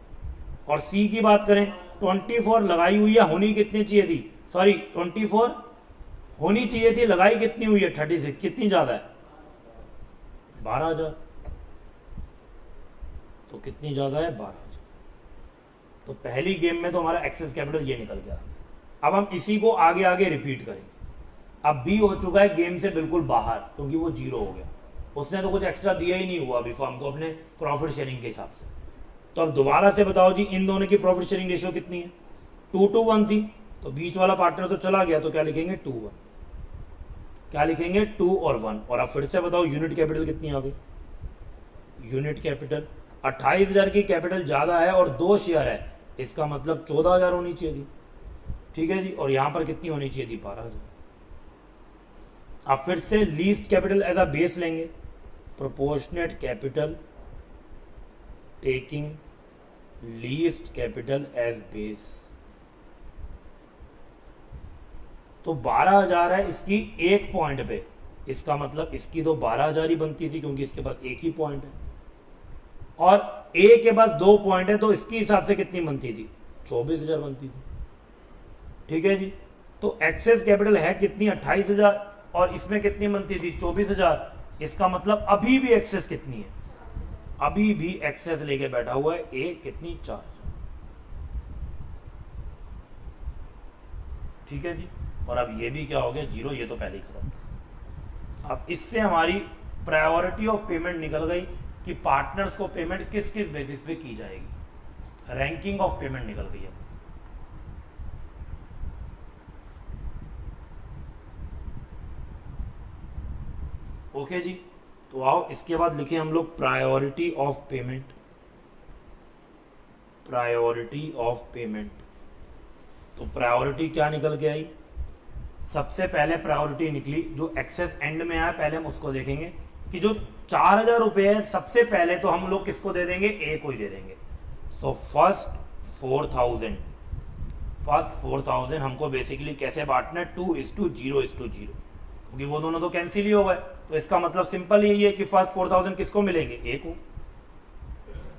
और सी की बात करें 24 लगाई हुई है, होनी कितनी चाहिए थी? सॉरी 24 होनी चाहिए थी, लगाई कितनी हुई है? 36। कितनी ज्यादा है? 12,000। तो कितनी ज्यादा है? 12,000। तो पहली गेम में तो हमारा एक्सेस कैपिटल ये निकल गया। अब हम इसी को आगे आगे रिपीट करेंगे। अब बी हो चुका है गेम से बिल्कुल बाहर, क्योंकि वो 0 हो गया, उसने तो कुछ एक्स्ट्रा दिया ही नहीं हुआ अभी फर्म को अपने प्रॉफिट शेयरिंग के हिसाब से। तो अब दोबारा से बताओ जी इन दोनों की प्रॉफिट शेयरिंग रेशियो कितनी है? 2:1 थी, तो बीच वाला पार्टनर तो चला गया, तो क्या लिखेंगे 2:1, क्या लिखेंगे 2 और 1। और अब फिर से बताओ यूनिट कैपिटल कितनी आ गई। यूनिट कैपिटल 28,000 की कैपिटल ज़्यादा है और 2 शेयर है, इसका मतलब 14,000 होनी चाहिए थी, ठीक है जी। और यहाँ पर कितनी होनी चाहिए थी 12,000। अब फिर से least capital as a base लेंगे, proportionate capital taking least capital as base, तो 12,000 है इसकी एक पॉइंट पे, इसका मतलब इसकी तो 12,000 ही बनती थी क्योंकि इसके पास एक ही पॉइंट है, और ए के पास 2 पॉइंट है, तो इसके हिसाब से कितनी बनती थी 24,000 बनती थी, ठीक है जी। तो एक्सेस कैपिटल है कितनी 28,000 और इसमें कितनी बनती थी 24,000, इसका मतलब अभी भी एक्सेस कितनी है, अभी भी एक्सेस लेके बैठा हुआ है ए कितनी 4,000, ठीक है जी। और अब ये भी क्या हो गया 0, ये तो पहले ही खत्म था। अब इससे हमारी प्रायोरिटी ऑफ पेमेंट निकल गई कि पार्टनर्स को पेमेंट किस किस बेसिस पे की जाएगी, रैंकिंग ऑफ पेमेंट निकल गई है। ओके जी, तो आओ इसके बाद लिखे हम लोग priority of payment, priority of payment. तो प्रायोरिटी क्या निकल के आई, सबसे पहले प्रायोरिटी निकली जो एक्सेस एंड में आया, पहले हम उसको देखेंगे कि जो 4,000 रुपये है सबसे पहले तो हम लोग किसको दे देंगे, ए को ही दे देंगे। तो फर्स्ट 4,000 हमको बेसिकली कैसे बांटना है 2:0:0, क्योंकि वो दोनों तो कैंसिल ही हो गए, तो इसका मतलब सिंपल यही है कि फर्स्ट 4,000 किसको मिलेंगे, ए को।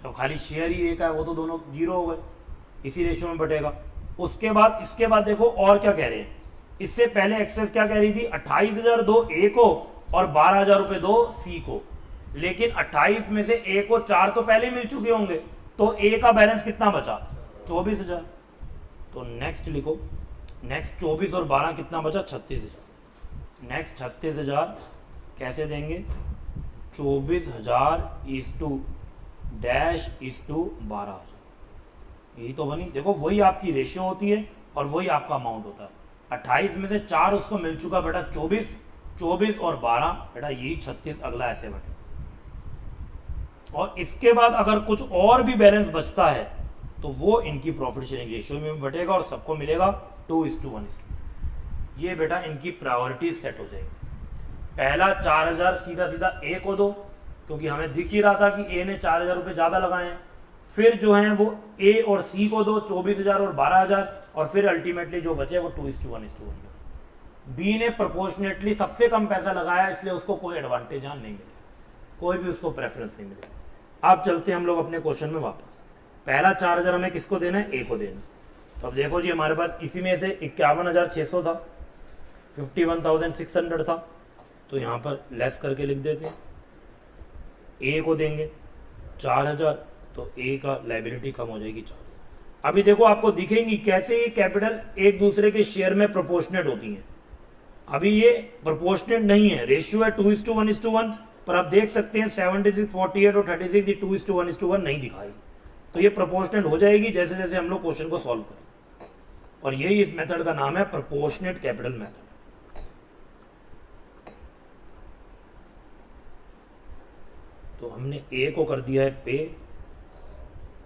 जब खाली शेयर ही एक है वो तो दोनों 0 हो गए, इसी रेशियो में बटेगा। उसके बाद इसके बाद देखो और क्या कह रहे हैं, इससे पहले एक्सेस क्या कह रही थी 28,000 दो ए को और 12,000 रुपए दो सी को, लेकिन 28 में से ए को 4 तो पहले मिल चुके होंगे, तो ए का बैलेंस कितना बचा 24,000। तो नेक्स्ट लिखो, नेक्स्ट 24 और 12 कितना बचा 36,000। नेक्स्ट 36,000 कैसे देंगे 24,000 इज टू 12,000, यही तो बनी। देखो वही आपकी रेशियो होती है और वही आपका अमाउंट होता है। 28 में से 4 उसको मिल चुका बेटा 24 और 12 बेटा यही 36, अगला ऐसे बटे। और इसके बाद अगर कुछ और भी बैलेंस बचता है तो वो इनकी प्रॉफिट शेयरिंग रेशियो में बटेगा और सबको मिलेगा 2:1। ये बेटा इनकी प्रायोरिटी सेट हो जाएगी। पहला 4,000 सीधा सीधा ए को दो, क्योंकि हमें दिख ही रहा था कि ए ने 4,000 रुपये ज़्यादा लगाए हैं। फिर जो है वो ए और सी को दो 24,000 और 12,000, और फिर अल्टीमेटली जो बचे वो 2:1। बी ने प्रोपोर्शनेटली सबसे कम पैसा लगाया, इसलिए उसको कोई एडवांटेज यहाँ नहीं मिलेगा, कोई भी उसको प्रेफरेंस नहीं मिलेगा। अब चलते हैं हम लोग अपने क्वेश्चन में वापस। पहला 4,000 हमें किसको देना है, ए को देना। तो अब देखो जी हमारे पास इसी में से 51,600 था, 51,600 था, तो यहाँ पर लेस करके लिख देते हैं, ए को देंगे 4,000, तो ए का लाइबिलिटी कम हो जाएगी 4,000। अभी देखो आपको दिखेंगी कैसे ये कैपिटल एक दूसरे के शेयर में प्रोपोर्शनेट होती हैं। अभी ये प्रोपोर्शनेट नहीं है, रेशियो है 2:1, पर आप देख सकते हैं 76, 48 और 36 ये 2:1 नहीं दिखाई, तो ये प्रोपोर्शनेट हो जाएगी जैसे जैसे हम लोग क्वेश्चन को सॉल्व करें। और यही इस मेथड का नाम है प्रोपोर्शनेट कैपिटल मेथड। तो हमने ए को कर दिया है पे,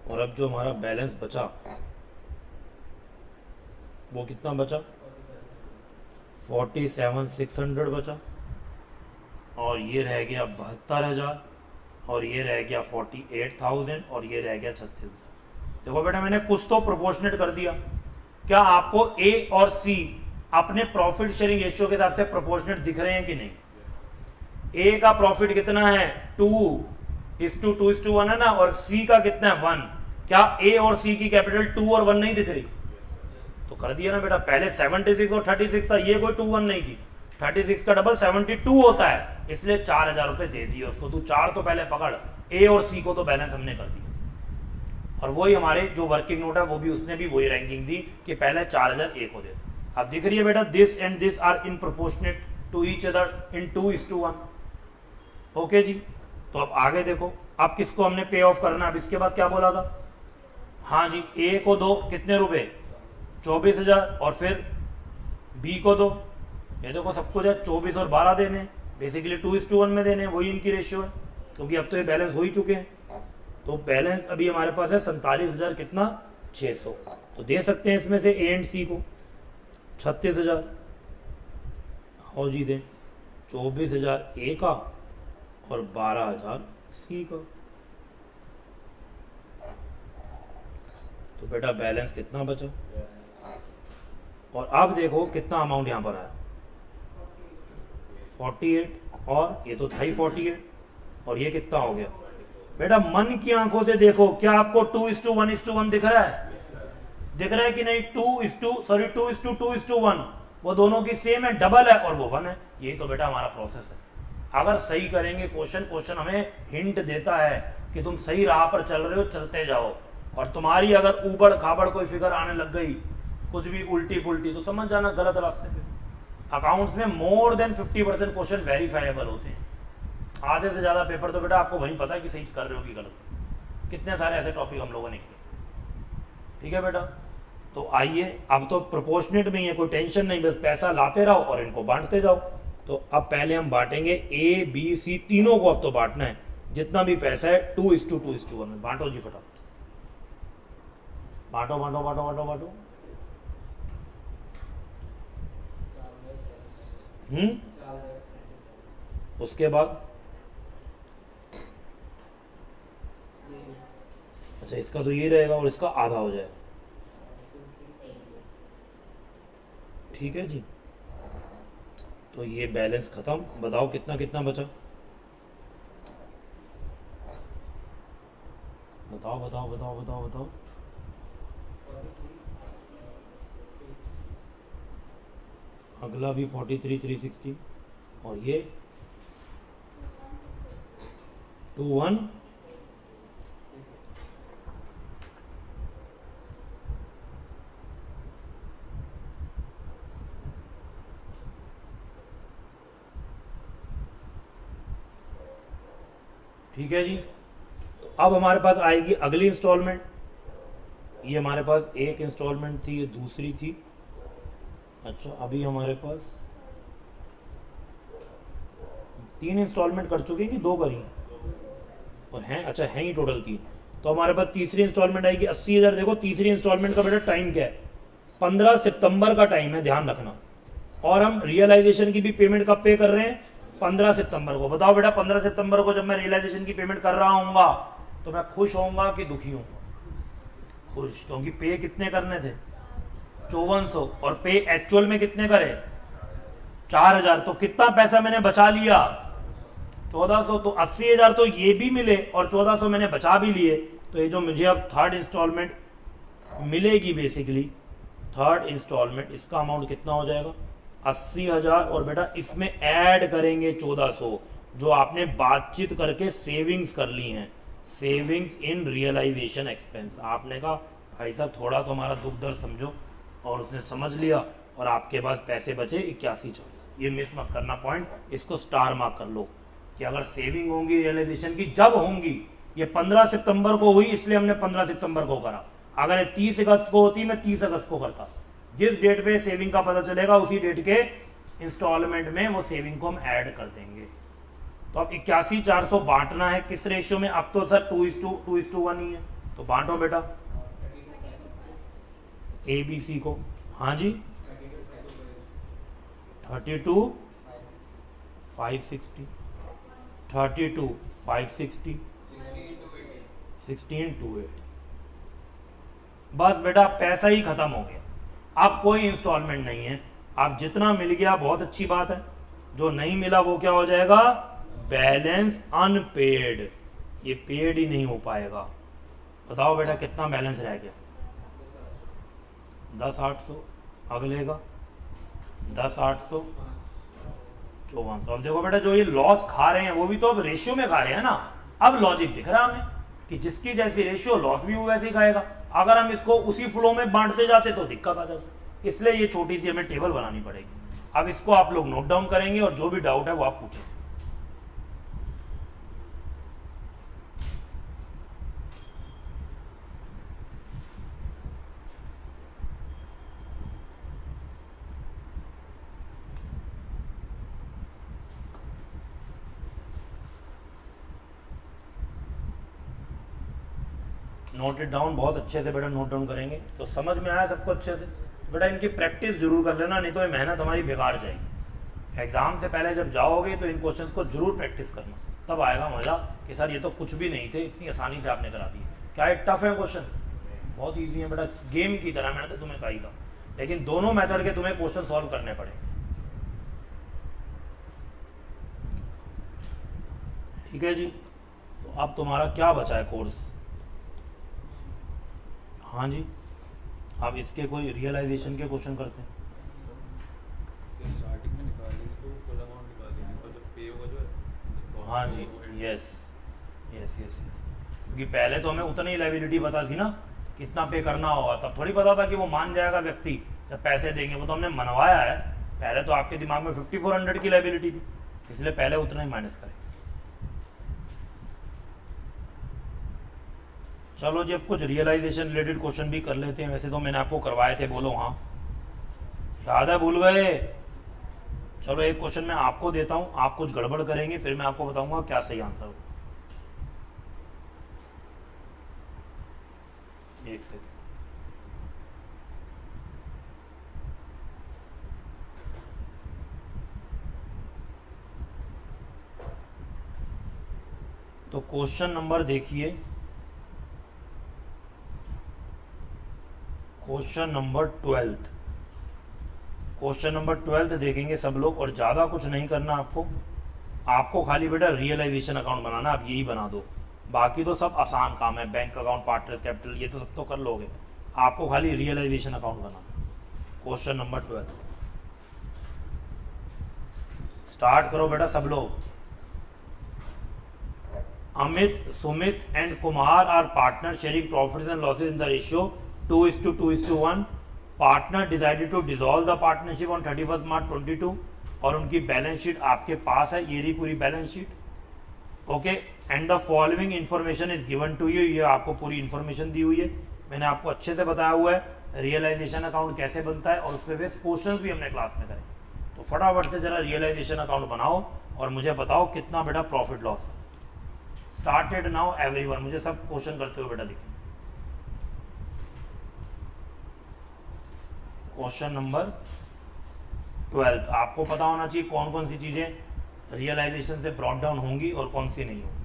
और अब जो हमारा बैलेंस बचा वो कितना बचा 47,600 बचा, और ये रह गया 72,000, और ये रह गया 48,000, और ये रह गया 36,000। देखो बेटा मैंने कुछ तो प्रोपोर्शनेट कर दिया। क्या आपको ए और सी अपने प्रॉफिट शेयरिंग रेशियो के हिसाब से प्रोपोर्शनेट दिख रहे हैं कि नहीं? ए का प्रॉफिट कितना है 2:1 है ना, और सी का कितना है 1। क्या ए और सी की कैपिटल 2 और 1 नहीं दिख रही? तो कर दिया ना बेटा। पहले 76 और 36 था, ये कोई 2:1 नहीं थी। 36 का डबल 72 होता है, इसलिए 4,000 रुपए दे दिए उसको। तू 4 तो पहले पकड़, ए और सी को तो बैलेंस हमने कर दिया। और वही हमारे जो वर्किंग नोट है वो भी उसने भी वही रैंकिंग दी कि पहले 4,000 ए को दे दो। अब दिख रही है बेटा this and this are in proportionate to each other in 2:1। Okay जी, तो अब आगे देखो, अब किसको हमने पे ऑफ करना। अब इसके बाद क्या बोला था, हाँ जी ए को दो कितने रुपए 24,000 और फिर बी को दो। ये देखो सब कुछ है, 24 और 12 देने, बेसिकली 2:1 में देने, वही इनकी रेशियो है, क्योंकि अब तो ये बैलेंस हो ही चुके हैं। तो बैलेंस अभी हमारे पास है 47,000 कितना 600, तो दे सकते हैं इसमें से ए एंड सी को 36,000। हो जी दें 24,000 ए का और 12,000 सी का। तो बेटा बैलेंस कितना बचा, और अब देखो कितना अमाउंट यहाँ पर आया 48, और ये तो था ही 48, और ये कितना हो गया बेटा। मन की आंखों से देखो, क्या आपको 2:1 दिख रहा है, दिख रहा है कि नहीं? 2:1, वो दोनों की सेम है, डबल है, और वो 1 है। यही तो बेटा हमारा प्रोसेस है। अगर सही करेंगे क्वेश्चन हमें हिंट देता है कि तुम सही राह पर चल रहे हो, चलते जाओ। और तुम्हारी अगर ऊबड़ खाबड़ कोई फिगर आने लग गई, कुछ भी उल्टी पुल्टी, तो समझ जाना गलत रास्ते पे। अकाउंट्स में मोर देन 50% क्वेश्चन वेरीफाइबल होते हैं। आधे से ज़्यादा पेपर तो बेटा आपको वहीं पता है कि सही कर रहे हो कि गलत। कितने सारे ऐसे टॉपिक हम लोगों ने किए। ठीक है बेटा, तो आइए, अब तो प्रोपोर्शनेट में ही है, कोई टेंशन नहीं, बस पैसा लाते रहो और इनको बांटते जाओ। तो अब पहले हम बांटेंगे ए बी सी तीनों को, अब तो बांटना है। जितना भी पैसा है 2:2:1 में बांटो जी फटाफट से। बांटो बांटो बांटो बांटो बांटो। उसके बाद अच्छा, इसका तो ये रहेगा और इसका आधा हो जाएगा। ठीक है जी, तो ये बैलेंस खत्म। बताओ कितना कितना बचा, बताओ बताओ बताओ बताओ बताओ। अगला भी 43,360, और ये 21। ठीक है जी, तो अब हमारे पास आएगी अगली इंस्टॉलमेंट। ये हमारे पास एक इंस्टॉलमेंट थी, ये दूसरी थी। अच्छा, अभी हमारे पास 3 इंस्टॉलमेंट कर चुके हैं कि 2 करी हैं, और हैं, अच्छा हैं ही टोटल 3। तो हमारे पास तीसरी इंस्टॉलमेंट आएगी 80,000। देखो तीसरी इंस्टॉलमेंट का बेटा टाइम क्या है, 15 सितंबर का टाइम है, ध्यान रखना। और हम रियलाइजेशन की भी पेमेंट कब पे कर रहे हैं, 15 सितंबर को। बताओ बेटा 15 सितंबर को जब मैं रियलाइजेशन की पेमेंट कर रहा हूँगा तो मैं खुश होऊंगा कि दुखी होऊंगा? खुश, क्योंकि पे कितने करने थे 5400, और पे एक्चुअल में कितने करे 4000। तो कितना पैसा मैंने बचा लिया 1400। तो 80,000 तो ये भी मिले और 1400 मैंने बचा भी लिए। तो ये जो मुझे अब थर्ड इंस्टॉलमेंट मिलेगी, बेसिकली थर्ड इंस्टॉलमेंट, इसका अमाउंट कितना हो जाएगा 80,000। और बेटा इसमें ऐड करेंगे 1400 जो आपने बातचीत करके सेविंग्स कर ली हैं, सेविंग्स इन रियलाइजेशन एक्सपेंस। आपने कहा भाई साहब थोड़ा तो हमारा दुख दर्द समझो, और उसने समझ लिया, और आपके पास पैसे बचे 81,000। ये मिस मत करना पॉइंट, इसको स्टार मार्क कर लो कि अगर सेविंग होंगी रियलाइजेशन की, जब होंगी। ये 15 सितंबर को हुई इसलिए हमने 15 सितंबर को करा। अगर ये 30 अगस्त को होती मैं 30 अगस्त को करता। जिस डेट पे सेविंग का पता चलेगा उसी डेट के इंस्टॉलमेंट में वो सेविंग को हम ऐड कर देंगे। तो अब 81,400 बांटना है किस रेशियो में? अब तो सर 2:1 ही है, तो बांटो बेटा ए बी सी को। हाँ जी, 32,560, 32,560, 16,280। बस बेटा पैसा ही खत्म हो गया, अब कोई इंस्टॉलमेंट नहीं है। अब जितना मिल गया बहुत अच्छी बात है, जो नहीं मिला वो क्या हो जाएगा, बैलेंस अनपेड। ये पेड ही नहीं हो पाएगा। बताओ बेटा कितना बैलेंस रह गया, 10,800। अगले का 10,800, 5400। अब देखो बेटा जो ये लॉस खा रहे हैं वो भी तो अब रेशियो में खा रहे हैं ना। अब लॉजिक दिख रहा है हमें कि जिसकी जैसी रेशियो लॉस भी वो वैसे ही खाएगा। अगर हम इसको उसी फ्लो में बांटते जाते तो दिक्कत आ जाती, इसलिए ये छोटी सी हमें टेबल बनानी पड़ेगी। अब इसको आप लोग नोट डाउन करेंगे और जो भी डाउट है वो आप पूछें। नोट इट डाउन, बहुत अच्छे से बेटा नोट डाउन करेंगे तो समझ में आया सबको अच्छे से। बेटा इनकी प्रैक्टिस जरूर कर लेना, नहीं तो ये मेहनत हमारी बेकार जाएगी। एग्जाम से पहले जब जाओगे तो इन क्वेश्चंस को जरूर प्रैक्टिस करना, तब आएगा मजा कि सर ये तो कुछ भी नहीं थे, इतनी आसानी से आपने करा दिए। क्या ये टफ है क्वेश्चन? बहुत ईजी है बेटा, गेम की तरह। मैंने तो तुम्हें कहा ही था, लेकिन दोनों मेथड के तुम्हें क्वेश्चन सॉल्व करने पड़ेंगे। ठीक है जी, तो अब तुम्हारा क्या बचा है कोर्स? हाँ जी, अब इसके कोई रियलाइजेशन के क्वेश्चन करते हैं। स्टार्टिंग में निकालेंगे तो फुल अमाउंट निकालेंगे, तो जब पे होगा जो है हाँ जी, यस यस यस यस, क्योंकि पहले तो हमें उतनी लाइबिलिटी पता थी ना, कितना पे करना होगा, तब थोड़ी पता था कि वो मान जाएगा व्यक्ति जब पैसे देंगे। वो तो हमने मनवाया है, पहले तो आपके दिमाग में 5400 की लाइबिलिटी थी, इसलिए पहले उतना ही माइनस करेंगे। चलो जी, अब कुछ रियलाइजेशन रिलेटेड क्वेश्चन भी कर लेते हैं। वैसे तो मैंने आपको करवाए थे, बोलो हाँ याद है, भूल गए? चलो एक क्वेश्चन मैं आपको देता हूं, आप कुछ गड़बड़ करेंगे, फिर मैं आपको बताऊंगा क्या सही आंसर हो। एक सेकेंड। तो क्वेश्चन नंबर देखिए, क्वेश्चन नंबर 12। क्वेश्चन नंबर 12 देखेंगे सब लोग, और ज़्यादा कुछ नहीं करना आपको। आपको खाली बेटा रियलाइजेशन अकाउंट बनाना, आप यही बना दो, बाकी तो सब आसान काम है। बैंक अकाउंट, पार्टनर्स कैपिटल, ये तो सब तो कर लोगे। आपको खाली रियलाइजेशन अकाउंट बनाना। क्वेश्चन नंबर 12 स्टार्ट करो बेटा सब लोग। Amit, Sumit and Kumar are partner sharing profits and losses in the ratio 2:2:1। Partner decided to dissolve the partnership on 31 March 22, और उनकी बैलेंस शीट आपके पास है, ये रही पूरी balance sheet. Okay, and the following information is given to you, ये आपको पूरी इन्फॉर्मेशन दी हुई है, मैंने आपको अच्छे से बताया हुआ है रियलाइजेशन अकाउंट कैसे बनता है, और उस पर बेस क्वेश्चन भी हमने क्लास में करे। तो फटाफट से जरा रियलाइजेशन अकाउंट बनाओ और मुझे बताओ कितना बेटा प्रॉफिट लॉस है। स्टार्टेड नाउ एवरीवन, मुझे सब क्वेश्चन करते हुए बेटा दिखेंगे। क्वेश्चन नंबर 12, आपको पता होना चाहिए कौन कौन सी चीज़ें रियलाइजेशन से ब्रॉट डाउन होंगी और कौन सी नहीं होंगी।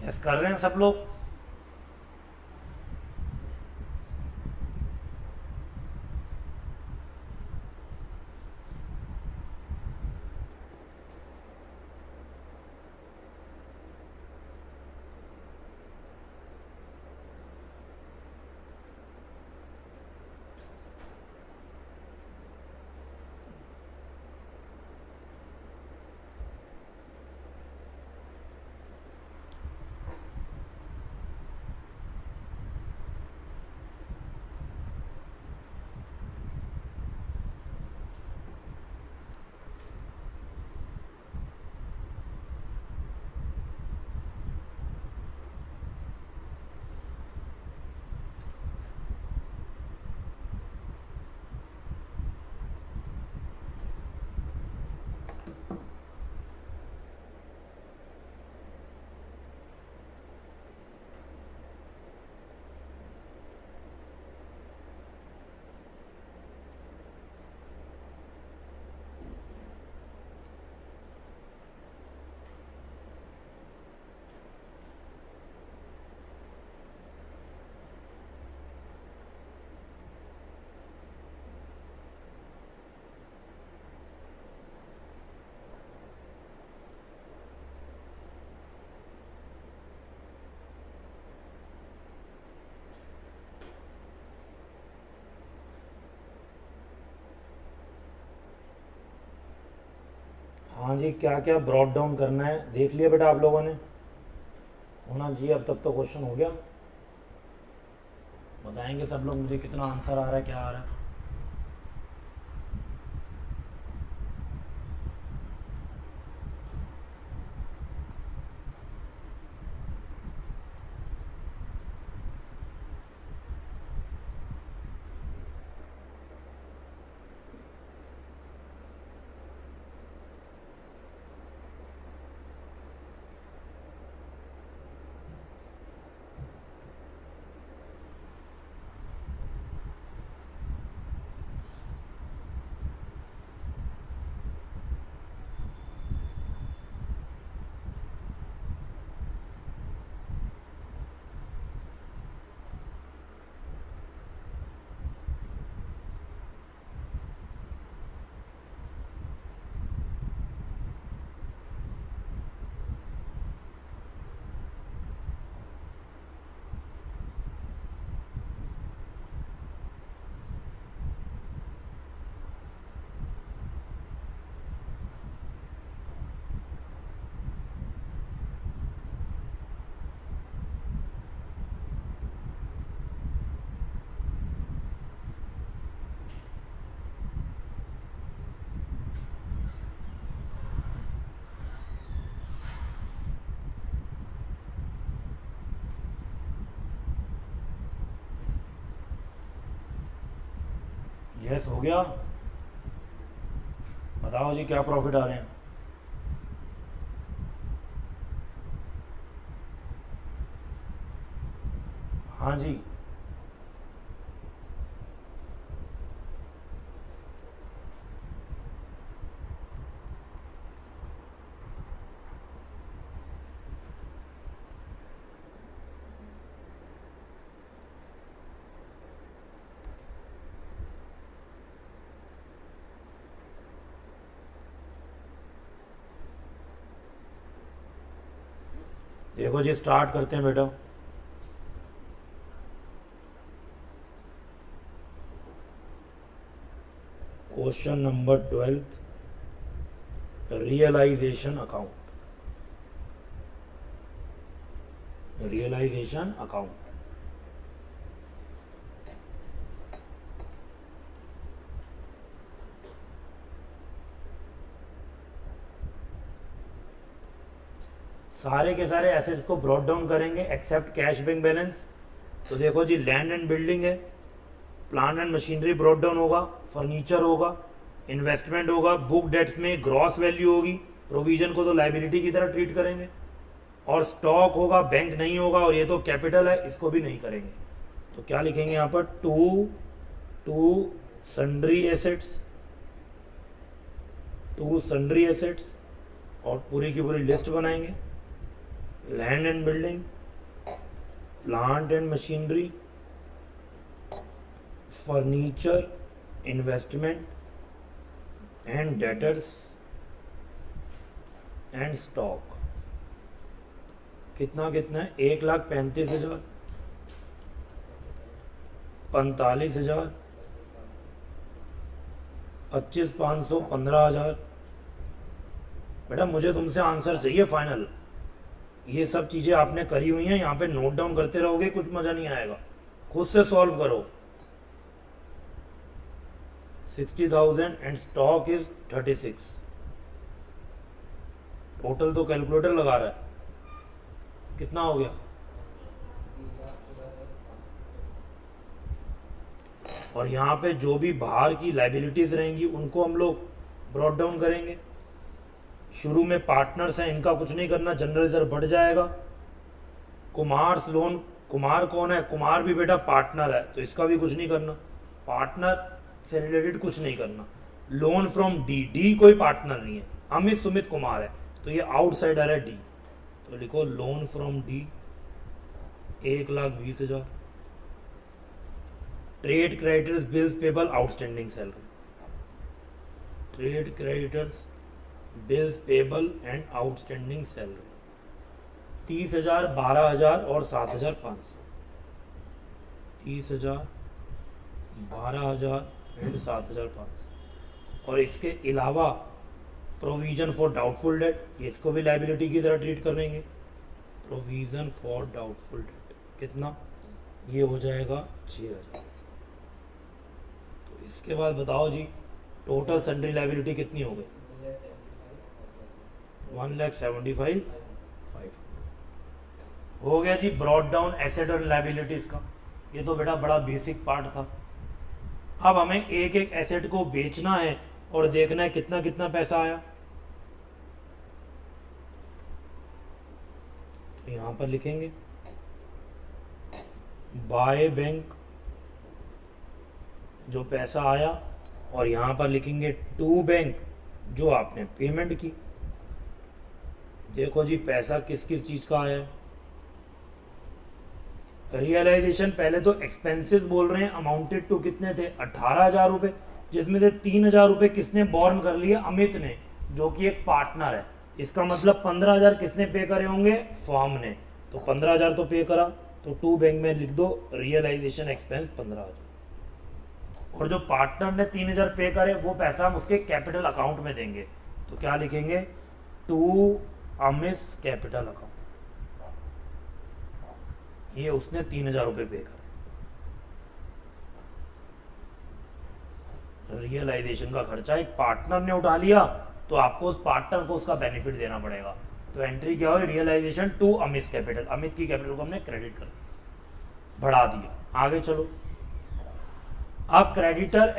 यस कर रहे हैं सब लोग। हाँ जी, क्या क्या ब्रॉड डाउन करना है देख लिया बेटा आप लोगों ने? होना जी, अब तक तो क्वेश्चन हो गया। बताएंगे सब लोग मुझे कितना आंसर आ रहा है, क्या आ रहा है। यस हो गया। बताओ जी क्या प्रॉफिट आ रहे हैं। हाँ जी, देखो जी स्टार्ट करते हैं बेटा। Question number 12, realisation account. Realisation account. सारे के सारे एसेट्स को ब्रॉड डाउन करेंगे एक्सेप्ट कैश बैंक बैलेंस। तो देखो जी, लैंड एंड बिल्डिंग है, plant and machinery brought down होगा, फर्नीचर होगा, इन्वेस्टमेंट होगा, बुक डेट्स में ग्रॉस वैल्यू होगी, प्रोविजन को तो लाइबिलिटी की तरह ट्रीट करेंगे, और स्टॉक होगा, बैंक नहीं होगा, और ये तो कैपिटल है, इसको भी नहीं करेंगे। तो क्या लिखेंगे यहाँ पर? To sundry assets, to sundry assets, और पूरी की पूरी लिस्ट बनाएंगे। Land and building, plant and machinery, furniture, investment and debtors and stock. कितना कितना है? 1,35,000, 45,000, 25,500, 15,000। बेटा मुझे तुमसे आंसर चाहिए फाइनल। ये सब चीज़ें आपने करी हुई हैं, यहाँ पे नोट डाउन करते रहोगे, कुछ मज़ा नहीं आएगा। खुद से सॉल्व करो। 60,000 एंड स्टॉक इज 36। टोटल तो कैलकुलेटर लगा रहा है, कितना हो गया? और यहाँ पे जो भी बाहर की लाइबिलिटीज रहेंगी उनको हम लोग ब्रॉट डाउन करेंगे। शुरू में पार्टनर्स हैं, इनका कुछ नहीं करना, जनरल रिजर्व बढ़ जाएगा। कुमार्स लोन, कुमार कौन है? कुमार भी बेटा पार्टनर है, तो इसका भी कुछ नहीं करना, पार्टनर से रिलेटेड कुछ नहीं करना। लोन फ्रॉम डी, डी कोई पार्टनर नहीं है, अमित सुमित कुमार है, तो ये आउटसाइडर है डी, तो लिखो loan from D 1,20,000। Trade creditors, bills payable, outstanding salary. Trade creditors, bills payable and outstanding salary 30,000, 12,000 और 7,500। 30,000, 12,000 एंड 7,500। और इसके अलावा प्रोविजन फॉर डाउटफुल डेट, इसको भी लाइबिलिटी की तरह ट्रीट करेंगे। प्रोविजन फॉर डाउटफुल डेट कितना? ये हो जाएगा 6,000। तो इसके बाद बताओ जी, टोटल सन्ड्री लाइबिलिटी कितनी हो गई? 1,75,500 हो गया जी। ब्रॉट डाउन एसेट और लाइबिलिटीज का, ये तो बेटा बड़ा बेसिक पार्ट था। अब हमें एक एक एसेट को बेचना है और देखना है कितना कितना पैसा आया। तो यहां पर लिखेंगे बाय बैंक जो पैसा आया, और यहां पर लिखेंगे टू बैंक जो आपने पेमेंट की। देखो जी पैसा किस किस चीज का आया है। रियलाइजेशन पहले तो एक्सपेंसेस बोल रहे हैं, अमाउंटेड टू कितने थे? 18,000 रुपये, जिसमें से 3,000 रुपये किसने बॉर्न कर लिए? अमित ने, जो कि एक पार्टनर है। इसका मतलब 15,000 किसने पे करे होंगे? फर्म ने। तो 15,000 तो पे करा, तो टू बैंक में लिख दो रियलाइजेशन एक्सपेंस 15,000। और जो पार्टनर ने 3,000 पे करे वो पैसा हम उसके कैपिटल अकाउंट में देंगे, तो क्या लिखेंगे? टू अमिस कैपिटल अकाउंट। ये उसने 3,000 रुपये पे करे। रियलाइजेशन का खर्चा एक पार्टनर ने उठा लिया, तो आपको उस पार्टनर को उसका बेनिफिट देना पड़ेगा। तो एंट्री क्या हुई? Realisation to Amit capital. Amit की कैपिटल को हमने क्रेडिट कर दिया, बढ़ा दिया। आगे चलो। अब creditor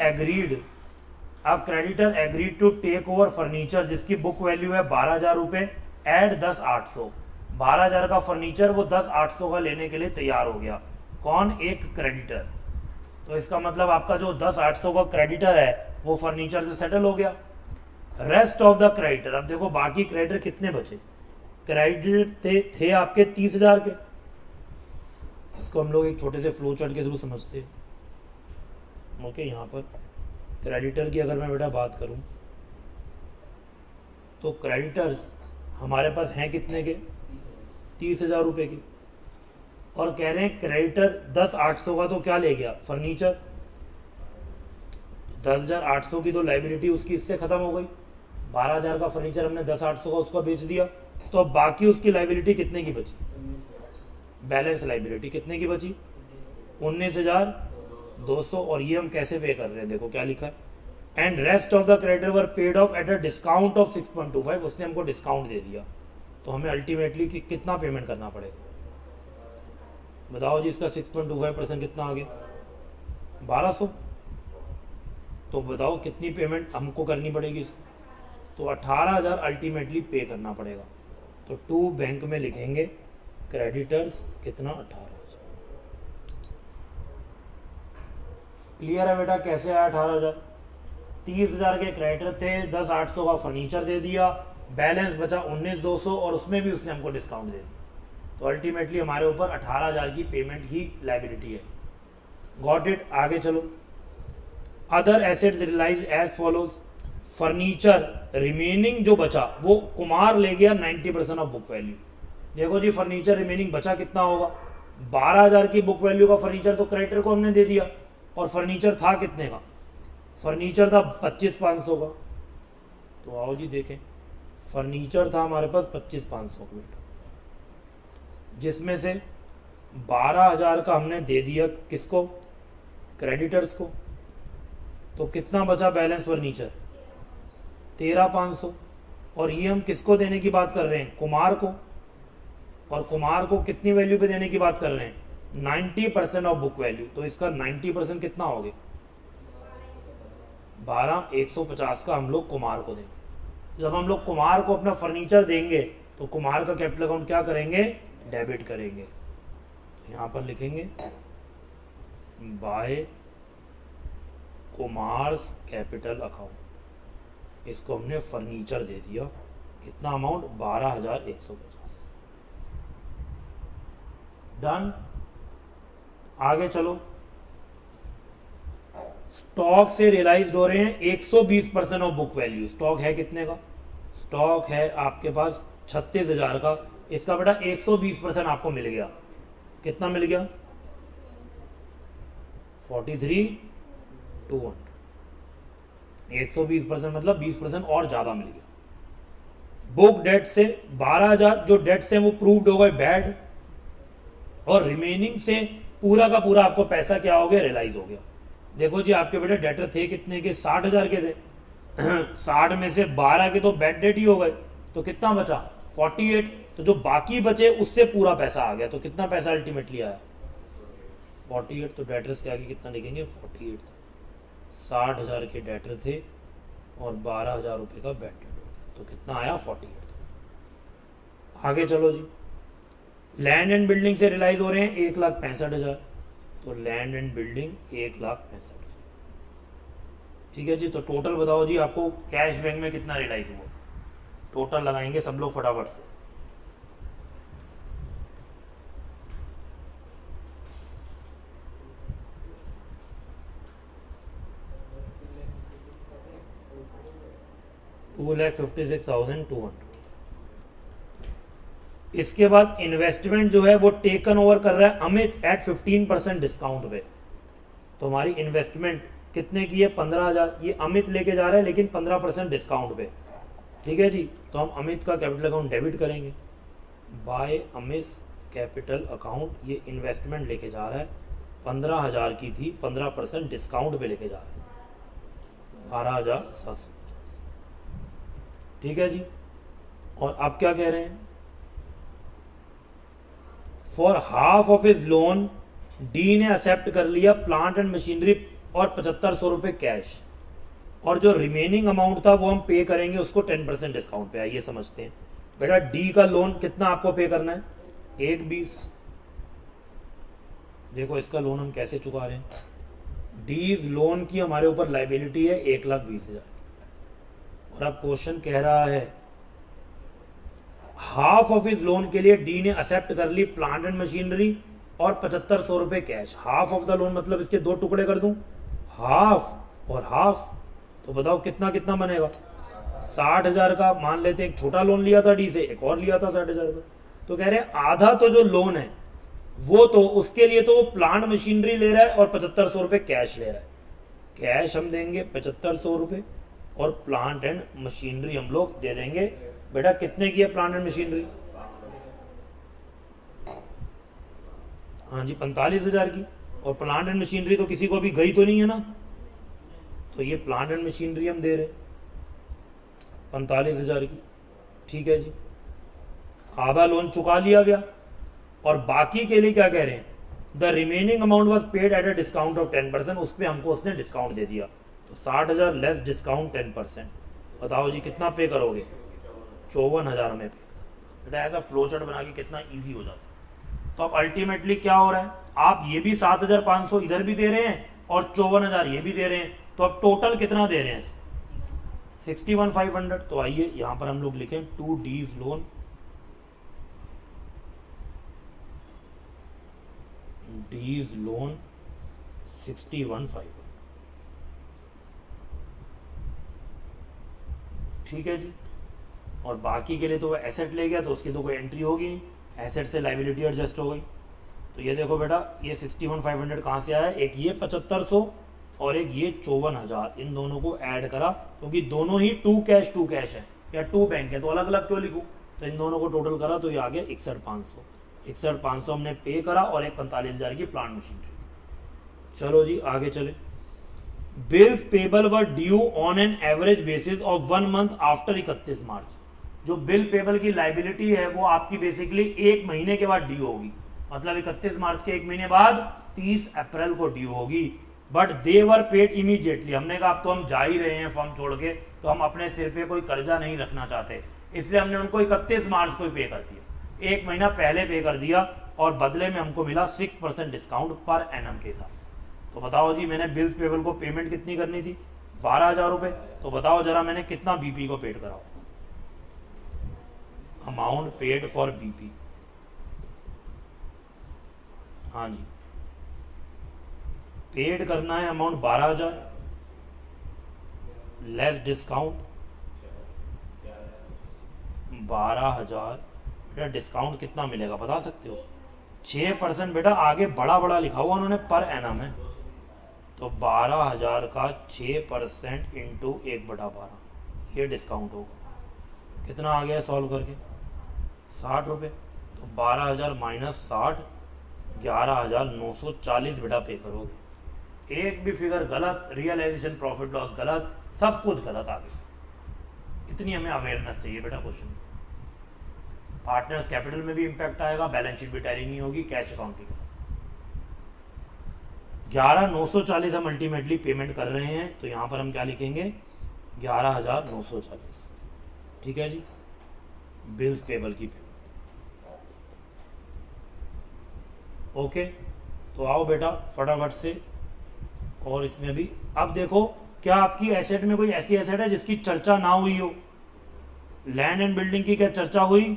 agreed to take over furniture जिसकी बुक वैल्यू है 12,000 रुपये एट 10,800। 12,000 का फर्नीचर वो 10,800 का लेने के लिए तैयार हो गया। कौन? एक क्रेडिटर। तो इसका मतलब आपका जो 10,800 का क्रेडिटर है वो फर्नीचर से सेटल हो गया। रेस्ट ऑफ द क्रेडिटर, अब देखो बाकी क्रेडिटर कितने बचे? क्रेडिटर थे आपके 30,000 के। इसको हम लोग एक छोटे से फ्लो चार्ट के थ्रू समझते हैं। ओके, यहाँ पर क्रेडिटर की अगर मैं बेटा बात करूं तो क्रेडिटर्स हमारे पास हैं कितने के? 30,000 रुपये की। और कह रहे हैं क्रेडिटर 10,800 का तो क्या ले गया? फर्नीचर। 10,800 की तो लाइबिलिटी उसकी इससे खत्म हो गई। 12,000 का फर्नीचर हमने 10,800 का उसका बेच दिया, तो अब बाकी उसकी लाइबिलिटी कितने की बची? बैलेंस लाइबिलिटी कितने की बची? 19,200। और ये हम कैसे पे कर रहे हैं? देखो क्या लिखा है, and rest of the creditor were paid of at a discount of 6.25। उसने हमको डिस्काउंट दे दिया, तो हमें अल्टीमेटली कितना पेमेंट करना पड़ेगा? बताओ जी, इसका 6.25% कितना आ गया? 1,200। तो बताओ कितनी पेमेंट हमको करनी पड़ेगी इसको? तो 18,000 अल्टीमेटली पे करना पड़ेगा। तो टू बैंक में लिखेंगे क्रेडिटर्स कितना? 18,000। क्लियर है बेटा कैसे आया 18,000? 30,000 के क्रेडिटर थे, 10,800 का फर्नीचर दे दिया, बैलेंस बचा 19,200 और उसमें भी उसने हमको डिस्काउंट दे दिया। तो अल्टीमेटली हमारे ऊपर 18,000 की पेमेंट की लाइबिलिटी है। Got it. आगे चलो। Other assets realise as follows. Furniture remaining जो बचा वो कुमार ले गया 90% ऑफ बुक वैल्यू। देखो जी फर्नीचर रिमेनिंग बचा कितना होगा, 12,000 की बुक वैल्यू का फर्नीचर तो क्रेडिटर को हमने दे दिया, और फर्नीचर था कितने का, फर्नीचर था 25,500 का। तो आओ जी देखें, फर्नीचर था हमारे पास 25,500 का बेटा, जिसमें से 12,000 का हमने दे दिया किसको, क्रेडिटर्स को। तो कितना बचा बैलेंस फर्नीचर, 13,500। और ये हम किसको देने की बात कर रहे हैं, कुमार को। और कुमार को कितनी वैल्यू पे देने की बात कर रहे हैं, 90% ऑफ बुक वैल्यू। तो इसका 90% कितना हो गया, 12,150 का हम लोग कुमार को देंगे। जब हम लोग कुमार को अपना फर्नीचर देंगे तो कुमार का कैपिटल अकाउंट क्या करेंगे, डेबिट करेंगे। तो यहाँ पर लिखेंगे बाय कुमार्स कैपिटल अकाउंट। इसको हमने फर्नीचर दे दिया, कितना अमाउंट, 12,150। डन। आगे चलो। स्टॉक से रियलाइज हो रहे हैं 120% ऑफ बुक वैल्यू। स्टॉक है कितने का, स्टॉक है आपके पास 36,000 का। इसका बेटा 120% आपको मिल गया, कितना मिल गया, 43,200। 120% मतलब 20% और ज्यादा मिल गया। बुक डेट से 12,000 जो डेट से वो प्रूव्ड हो गए बैड, और रिमेनिंग से पूरा का पूरा आपको पैसा क्या हो गया, रियलाइज हो गया। देखो जी आपके बेटे डेटर थे कितने के, 60,000 के थे। 60 में से 12 के तो बैड डेट ही हो गए, तो कितना बचा, 48। तो जो बाकी बचे उससे पूरा पैसा आ गया। तो कितना पैसा अल्टीमेटली आया, 48। तो डेटर्स के आगे कितना लिखेंगे, 48 था। 60,000 के डेटर थे और 12,000 रुपये का बैड डेट हो गया, तो कितना आया, 48 था। आगे चलो जी। लैंड एंड बिल्डिंग से रियलाइज हो रहे हैं 1,65,000। तो लैंड एंड बिल्डिंग 1,65,000। ठीक है जी। तो टोटल बताओ जी आपको कैश बैंक में कितना रियलाइज हुआ, टोटल लगाएंगे सब लोग फटाफट से। $2,56,200। इसके बाद इन्वेस्टमेंट जो है वो टेकन ओवर कर रहा है अमित एट 15% डिस्काउंट पे। तो हमारी इन्वेस्टमेंट कितने की है, 15,000। ये अमित लेके जा रहा है लेकिन 15% डिस्काउंट पे। ठीक है जी। तो हम अमित का कैपिटल अकाउंट डेबिट करेंगे, बाय अमित कैपिटल अकाउंट। ये इन्वेस्टमेंट लेके जा रहा है, 15,000 की थी, 15% डिस्काउंट पे लेके जा रहा है, 12,750। ठीक है जी। और अब क्या कह रहे हैं, for half of his loan D ने एक्सेप्ट कर लिया प्लांट एंड मशीनरी और 7,500 रुपये कैश, और जो रिमेनिंग अमाउंट था वो हम पे करेंगे उसको 10% डिस्काउंट पे। आइए समझते हैं बेटा, डी का लोन कितना आपको पे करना है, 1,20। देखो इसका लोन हम कैसे चुका रहे हैं, डी लोन की हमारे ऊपर लाइबिलिटी है 1,20,000 की, और अब क्वेश्चन कह रहा है हाफ ऑफ इज लोन के लिए डी ने एक्सेप्ट कर ली प्लांट एंड मशीनरी और 7,500 रुपये cash. Half of the loan मतलब इसके दो टुकड़े कर दूं, हाफ और हाफ। तो बताओ कितना कितना बनेगा, 60,000 का मान लेते हैं। एक छोटा लोन लिया था डी से, एक और लिया था 60,000 का। तो कह रहे हैं आधा तो जो लोन है वो तो उसके लिए तो वो प्लांट मशीनरी ले रहा है और 7,500 रुपये कैश ले रहा है। कैश हम देंगे 7,500 रुपये और प्लांट एंड मशीनरी हम लोग दे देंगे। बेटा कितने की है प्लांट एंड मशीनरी, हाँ जी 45,000 की। और प्लांट एंड मशीनरी तो किसी को भी गई तो नहीं है ना, तो ये प्लांट एंड मशीनरी हम दे रहे 45,000 की। ठीक है जी। आधा लोन चुका लिया गया, और बाकी के लिए क्या कह रहे हैं, the remaining amount was paid at a discount of 10%। उस पर हमको उसने डिस्काउंट दे दिया। तो 60,000 लेस डिस्काउंट 10%। बताओ जी कितना पे करोगे, 54,000 हमें पे कर। बेटा ऐसा फ्लो चार्ट बना के कितना ईजी हो जाता है। तो अब अल्टीमेटली क्या हो रहा है, आप ये भी 7,500 इधर भी दे रहे हैं और 54,000 ये भी दे रहे हैं। तो अब टोटल कितना दे रहे हैं, 61,500। तो आइए यहाँ पर हम लोग लिखें to these loan these loan 61,500। ठीक है जी। और बाकी के लिए तो वो एसेट ले गया तो उसकी तो कोई एंट्री होगी नहीं, एसेट से लाइबिलिटी एडजस्ट हो गई। तो ये देखो बेटा, ये 61,500 कहाँ से आया, एक ये 7500 और एक ये 54,000, इन दोनों को ऐड करा क्योंकि दोनों ही टू कैश है या टू बैंक है, तो अलग अलग क्यों लिखूँ, तो इन दोनों को टोटल करा तो ये आ गया 61,500 हमने पे करा और एक 45,000 की प्लांट मशीनरी। चलो जी आगे चले। Bills payable were due on an average basis of 1 month after 31 मार्च। जो बिल पेबल की लाइबिलिटी है वो आपकी बेसिकली एक महीने के बाद ड्यू होगी, मतलब 31 मार्च के एक महीने बाद 30 अप्रैल को ड्यू होगी। But they were paid immediately. हमने कहा अब तो हम जा ही रहे हैं फर्म छोड़ के, तो हम अपने सिर पे कोई कर्जा नहीं रखना चाहते, इसलिए हमने उनको 31 मार्च को ही पे कर दिया, एक महीना पहले पे कर दिया और बदले में हमको मिला 6% डिस्काउंट पर एनम के हिसाब से। तो बताओ जी, मैंने बिल्स पेबल को पेमेंट कितनी करनी थी, 12,000 रुपये। तो बताओ जरा मैंने कितना बीपी को पेड करा, अमाउंट पेड फॉर बीपी। हाँ जी, पेड करना है अमाउंट 12,000 लेस डिस्काउंट 12,000। बेटा डिस्काउंट कितना मिलेगा बता सकते हो, 6%। बेटा आगे बड़ा बड़ा लिखा हुआ उन्होंने, पर एनम है, तो 12,000 का 6% इंटू 1/12, ये डिस्काउंट होगा। कितना आ गया सॉल्व करके, 60 रुपये। तो 12,000 माइनस 60, 11,940 बेटा पे करोगे। एक भी फिगर गलत, रियलाइजेशन प्रॉफिट लॉस गलत, सब कुछ गलत आ गया। इतनी हमें अवेयरनेस चाहिए बेटा क्वेश्चन। पार्टनर्स कैपिटल में भी इंपैक्ट आएगा, बैलेंस शीट भी टैली नहीं होगी, कैश अकाउंट भी गलत। 11,940 हम अल्टीमेटली पेमेंट कर रहे हैं, तो यहाँ पर हम क्या लिखेंगे, 11,940। ठीक है जी, बिल्स पेबल की पेमेंट। ओके, तो आओ बेटा फटाफट से, और इसमें भी अब देखो, क्या आपकी एसेट में कोई ऐसी एसेट है जिसकी चर्चा ना हुई हो। लैंड एंड बिल्डिंग की क्या चर्चा हुई,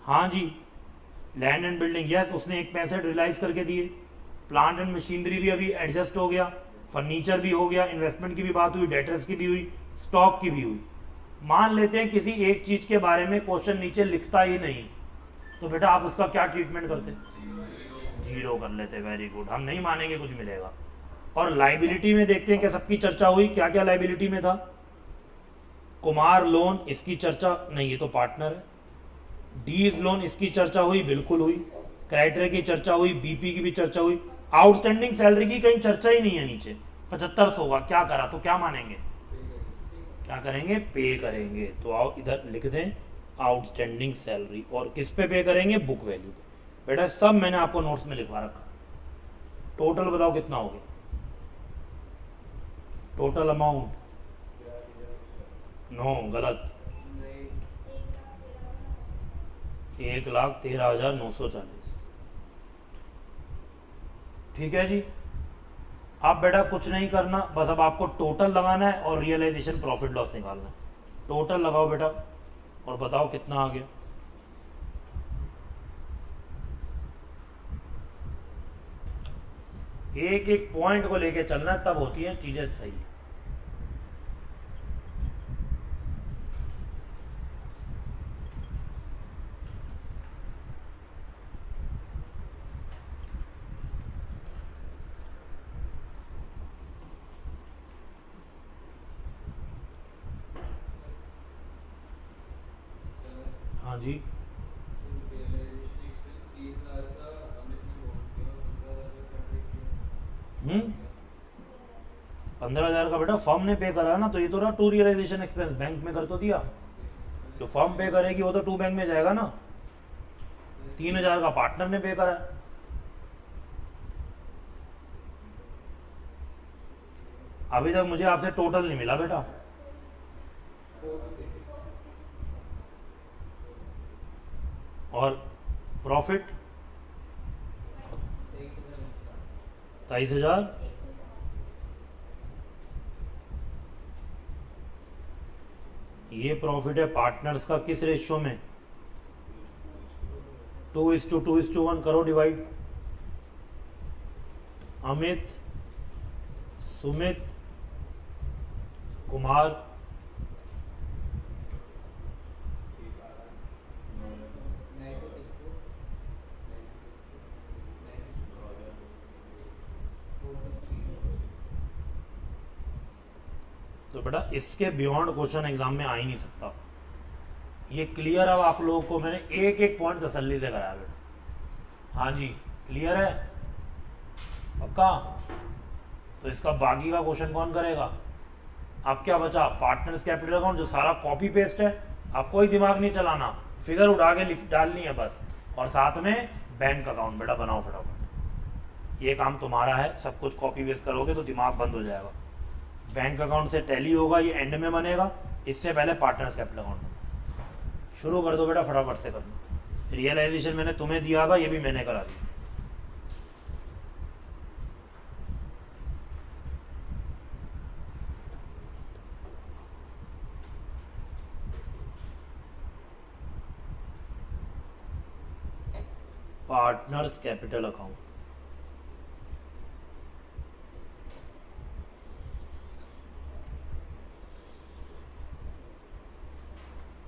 हाँ जी, लैंड एंड बिल्डिंग, यस, उसने एक पैंसठ रियलाइज करके दिए। प्लांट एंड मशीनरी भी अभी एडजस्ट हो गया, फर्नीचर भी हो गया, इन्वेस्टमेंट की भी बात हुई, डेटर्स की भी हुई, स्टॉक की भी हुई। मान लेते हैं किसी एक चीज के बारे में क्वेश्चन नीचे लिखता ही नहीं, तो बेटा आप उसका क्या ट्रीटमेंट करते, जीरो कर लेते। वेरी गुड, हम नहीं मानेंगे कुछ मिलेगा। और लाइबिलिटी में देखते हैं कि सबकी चर्चा हुई, क्या क्या लाइबिलिटी में था, कुमार लोन, इसकी चर्चा नहीं, ये तो पार्टनर है। डीज लोन, इसकी चर्चा हुई, बिल्कुल हुई। क्राइटेरिया की चर्चा हुई, बीपी की भी चर्चा हुई। आउटस्टैंडिंग सैलरी की कहीं चर्चा ही नहीं है नीचे, 7500 का क्या करा, तो क्या मानेंगे, क्या करेंगे, पे करेंगे। तो आओ इधर लिख दें आउटस्टैंडिंग सैलरी, और किस पे पे करेंगे, बुक वैल्यू पे। बेटा सब मैंने आपको नोट्स में लिखवा रखा। टोटल बताओ कितना हो गया, टोटल अमाउंट, नो गलत, 1,13,940। ठीक है जी। अब बेटा कुछ नहीं करना, बस अब आपको टोटल लगाना है और रियलाइजेशन प्रॉफिट लॉस निकालना है। टोटल लगाओ बेटा और बताओ कितना आ गया। एक एक पॉइंट को लेके चलना, तब होती है चीजें सही। हाँ जी, 15,000 का बेटा फर्म ने पे करा ना, तो ये तो रहा टू रियलाइजेशन एक्सपेंस, बैंक में कर तो दिया, जो फर्म पे करेगी वो तो टू बैंक में जाएगा ना। 3,000 का पार्टनर ने पे करा। अभी तक मुझे आपसे टोटल नहीं मिला बेटा, और प्रॉफिट 23,000। ये प्रॉफिट है पार्टनर्स का, किस रेशियो में, 2:2:1 करो डिवाइड। अमित, सुमित, कुमार, तो बेटा इसके बियॉन्ड क्वेश्चन एग्जाम में आ ही नहीं सकता। ये क्लियर। अब आप लोगों को मैंने एक एक पॉइंट तसल्ली से कराया बेटा। हाँ जी, क्लियर है पक्का? तो इसका बाकी का क्वेश्चन कौन करेगा? अब क्या बचा? पार्टनर्स कैपिटल अकाउंट, जो सारा कॉपी पेस्ट है, आप कोई दिमाग नहीं चलाना, फिगर उठा के लिख डालनी है बस। और साथ में बैंक अकाउंट बेटा बनाओ फटाफट, ये काम तुम्हारा है। सब कुछ कॉपी पेस्ट करोगे तो दिमाग बंद हो जाएगा। बैंक अकाउंट से टैली होगा, ये एंड में बनेगा, इससे पहले पार्टनर्स कैपिटल अकाउंट। शुरू कर दो बेटा फटाफट से करना। रियलाइजेशन मैंने तुम्हें दिया था, ये भी मैंने करा दिया। Partners capital account,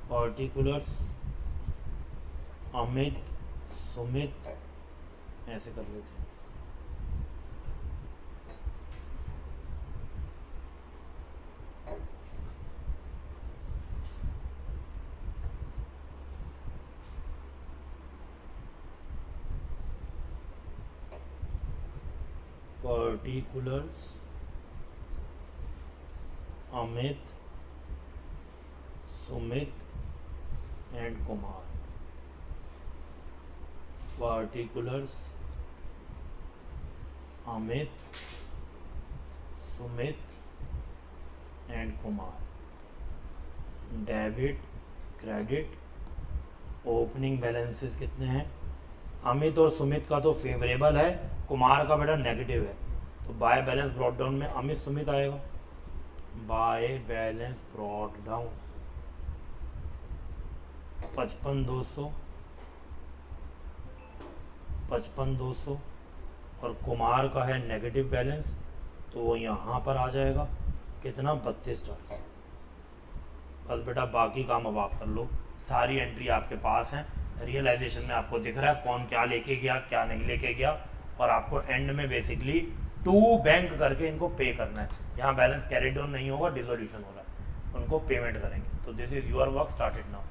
particulars Amit, Sumit, ऐसे कर लेते हैं। Particulars Amit, Sumit and Kumar. Particulars Amit, Sumit and Kumar. Debit, credit, opening balances कितने हैं? अमित और सुमित का तो फेवरेबल है, कुमार का बेटा नेगेटिव है। तो बाय बैलेंस ब्रॉट डाउन में अमित सुमित आएगा। बाय बैलेंस ब्रॉट डाउन 55,200, 55,200, और कुमार का है नेगेटिव बैलेंस, तो वो यहाँ पर आ जाएगा कितना? 32,400। बस बेटा बाकी काम अब आप कर लो, सारी एंट्री आपके पास हैं। रियलाइजेशन में आपको दिख रहा है कौन क्या लेके गया, क्या नहीं लेके गया, और आपको एंड में बेसिकली टू बैंक करके इनको पे करना है। यहाँ बैलेंस कैरी डाउन नहीं होगा, डिसोल्यूशन हो रहा है, उनको पेमेंट करेंगे। तो this is your work started now.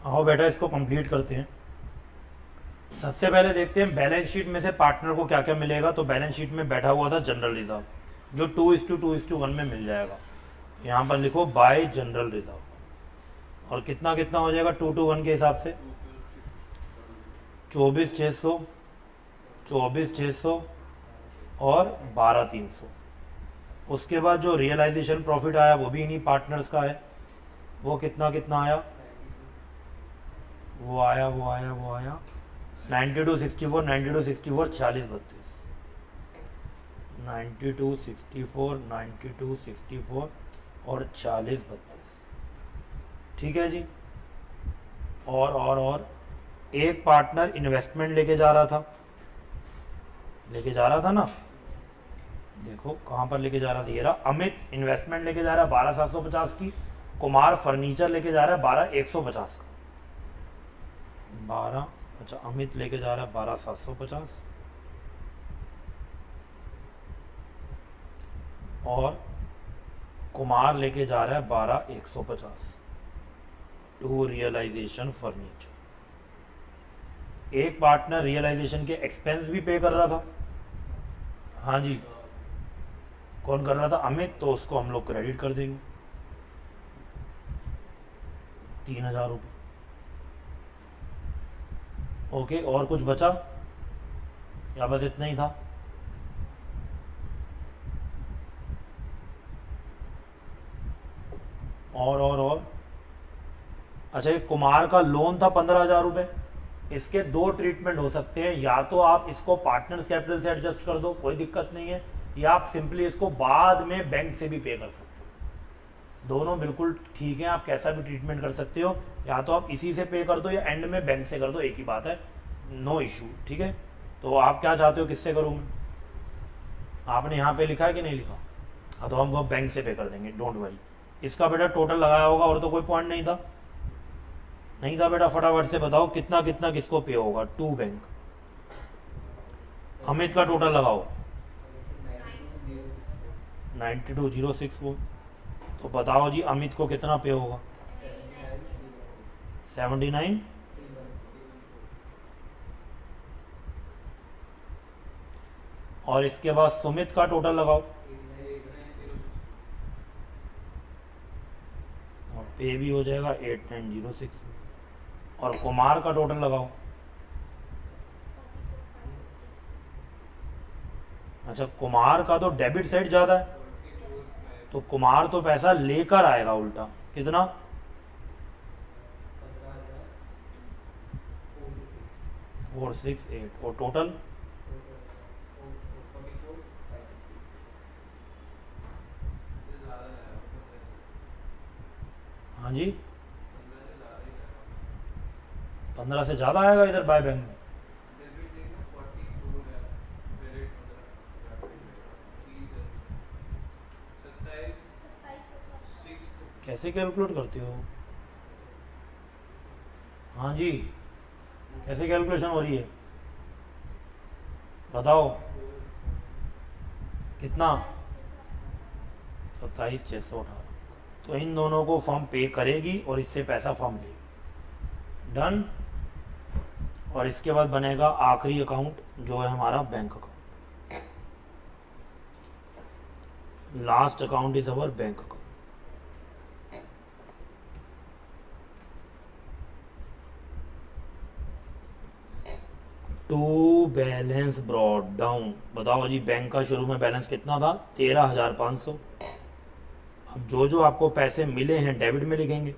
आओ बेटा इसको कंप्लीट करते हैं। सबसे पहले देखते हैं बैलेंस शीट में से पार्टनर को क्या क्या मिलेगा। तो बैलेंस शीट में बैठा हुआ था जनरल रिजर्व, जो 2:2:1 में मिल जाएगा। यहाँ पर लिखो बाय जनरल रिजर्व, और कितना कितना हो जाएगा 2:1 के हिसाब से 24,600, 24,600 और 12,300। उसके बाद जो रियलाइजेशन प्रॉफिट आया वो भी इन्हीं पार्टनर्स का है। वो कितना कितना आया, वो आया 92,64, 92,64, 40,32, 92,64, 92,64 और 40,32। ठीक है जी। और एक पार्टनर इन्वेस्टमेंट लेके जा रहा था ना, देखो कहाँ पर लेके जा रहा था, ये रहा। अमित इन्वेस्टमेंट लेके जा रहा है 12,750 की। कुमार फर्नीचर लेके जा रहा है 12,150 का। अमित लेके जा रहा है 12,750 और कुमार लेके जा रहा है 12,150 टू रियलाइजेशन फर्नीचर। एक पार्टनर रियलाइजेशन के एक्सपेंस भी पे कर रहा था। हाँ जी, कौन कर रहा था, अमित। तो उसको हम लोग क्रेडिट कर देंगे 3,000 रुपये। ओके, और कुछ बचा या बस इतना ही था? और अच्छा, ये कुमार का लोन था 15,000 रुपये। इसके दो ट्रीटमेंट हो सकते हैं, या तो आप इसको पार्टनर्स कैपिटल से एडजस्ट कर दो, कोई दिक्कत नहीं है, या आप सिंपली इसको बाद में बैंक से भी पे कर सकते हो। दोनों बिल्कुल ठीक है, आप कैसा भी ट्रीटमेंट कर सकते हो। या तो आप इसी से पे कर दो या एंड में बैंक से कर दो, एक ही बात है, नो इशू। ठीक है, तो आप क्या चाहते हो, किससे करूँ मैं? आपने यहाँ पे लिखा है कि नहीं लिखा? हाँ, तो हम वो बैंक से पे कर देंगे, डोंट वरी। इसका बेटा टोटल लगाया होगा, और तो कोई पॉइंट नहीं था बेटा। फटाफट से बताओ कितना कितना किसको पे होगा टू बैंक। अमित का टोटल लगाओ 92,064। तो बताओ जी अमित को कितना पे होगा? 79। और इसके बाद सुमित का टोटल लगाओ, और पे भी हो जाएगा 8906। और कुमार का टोटल लगाओ। अच्छा, कुमार का तो डेबिट साइड ज़्यादा है, तो कुमार तो पैसा लेकर आएगा उल्टा। कितना? 468। और टोटल हाँ जी 15 से ज़्यादा आएगा इधर बाय बैंक में। कैसे कैलकुलेट करती हो? हाँ जी, कैसे कैलकुलेशन हो रही है बताओ? कितना? 27,618। तो इन दोनों को फर्म पे करेगी और इससे पैसा फर्म लेगी। डन। और इसके बाद बनेगा आखिरी अकाउंट, जो है हमारा bank account. Last account is our bank account. To balance brought down. बताओ जी, बैंक का शुरू में बैलेंस कितना था? 13,500। अब जो जो आपको पैसे मिले हैं डेबिट में लिखेंगे।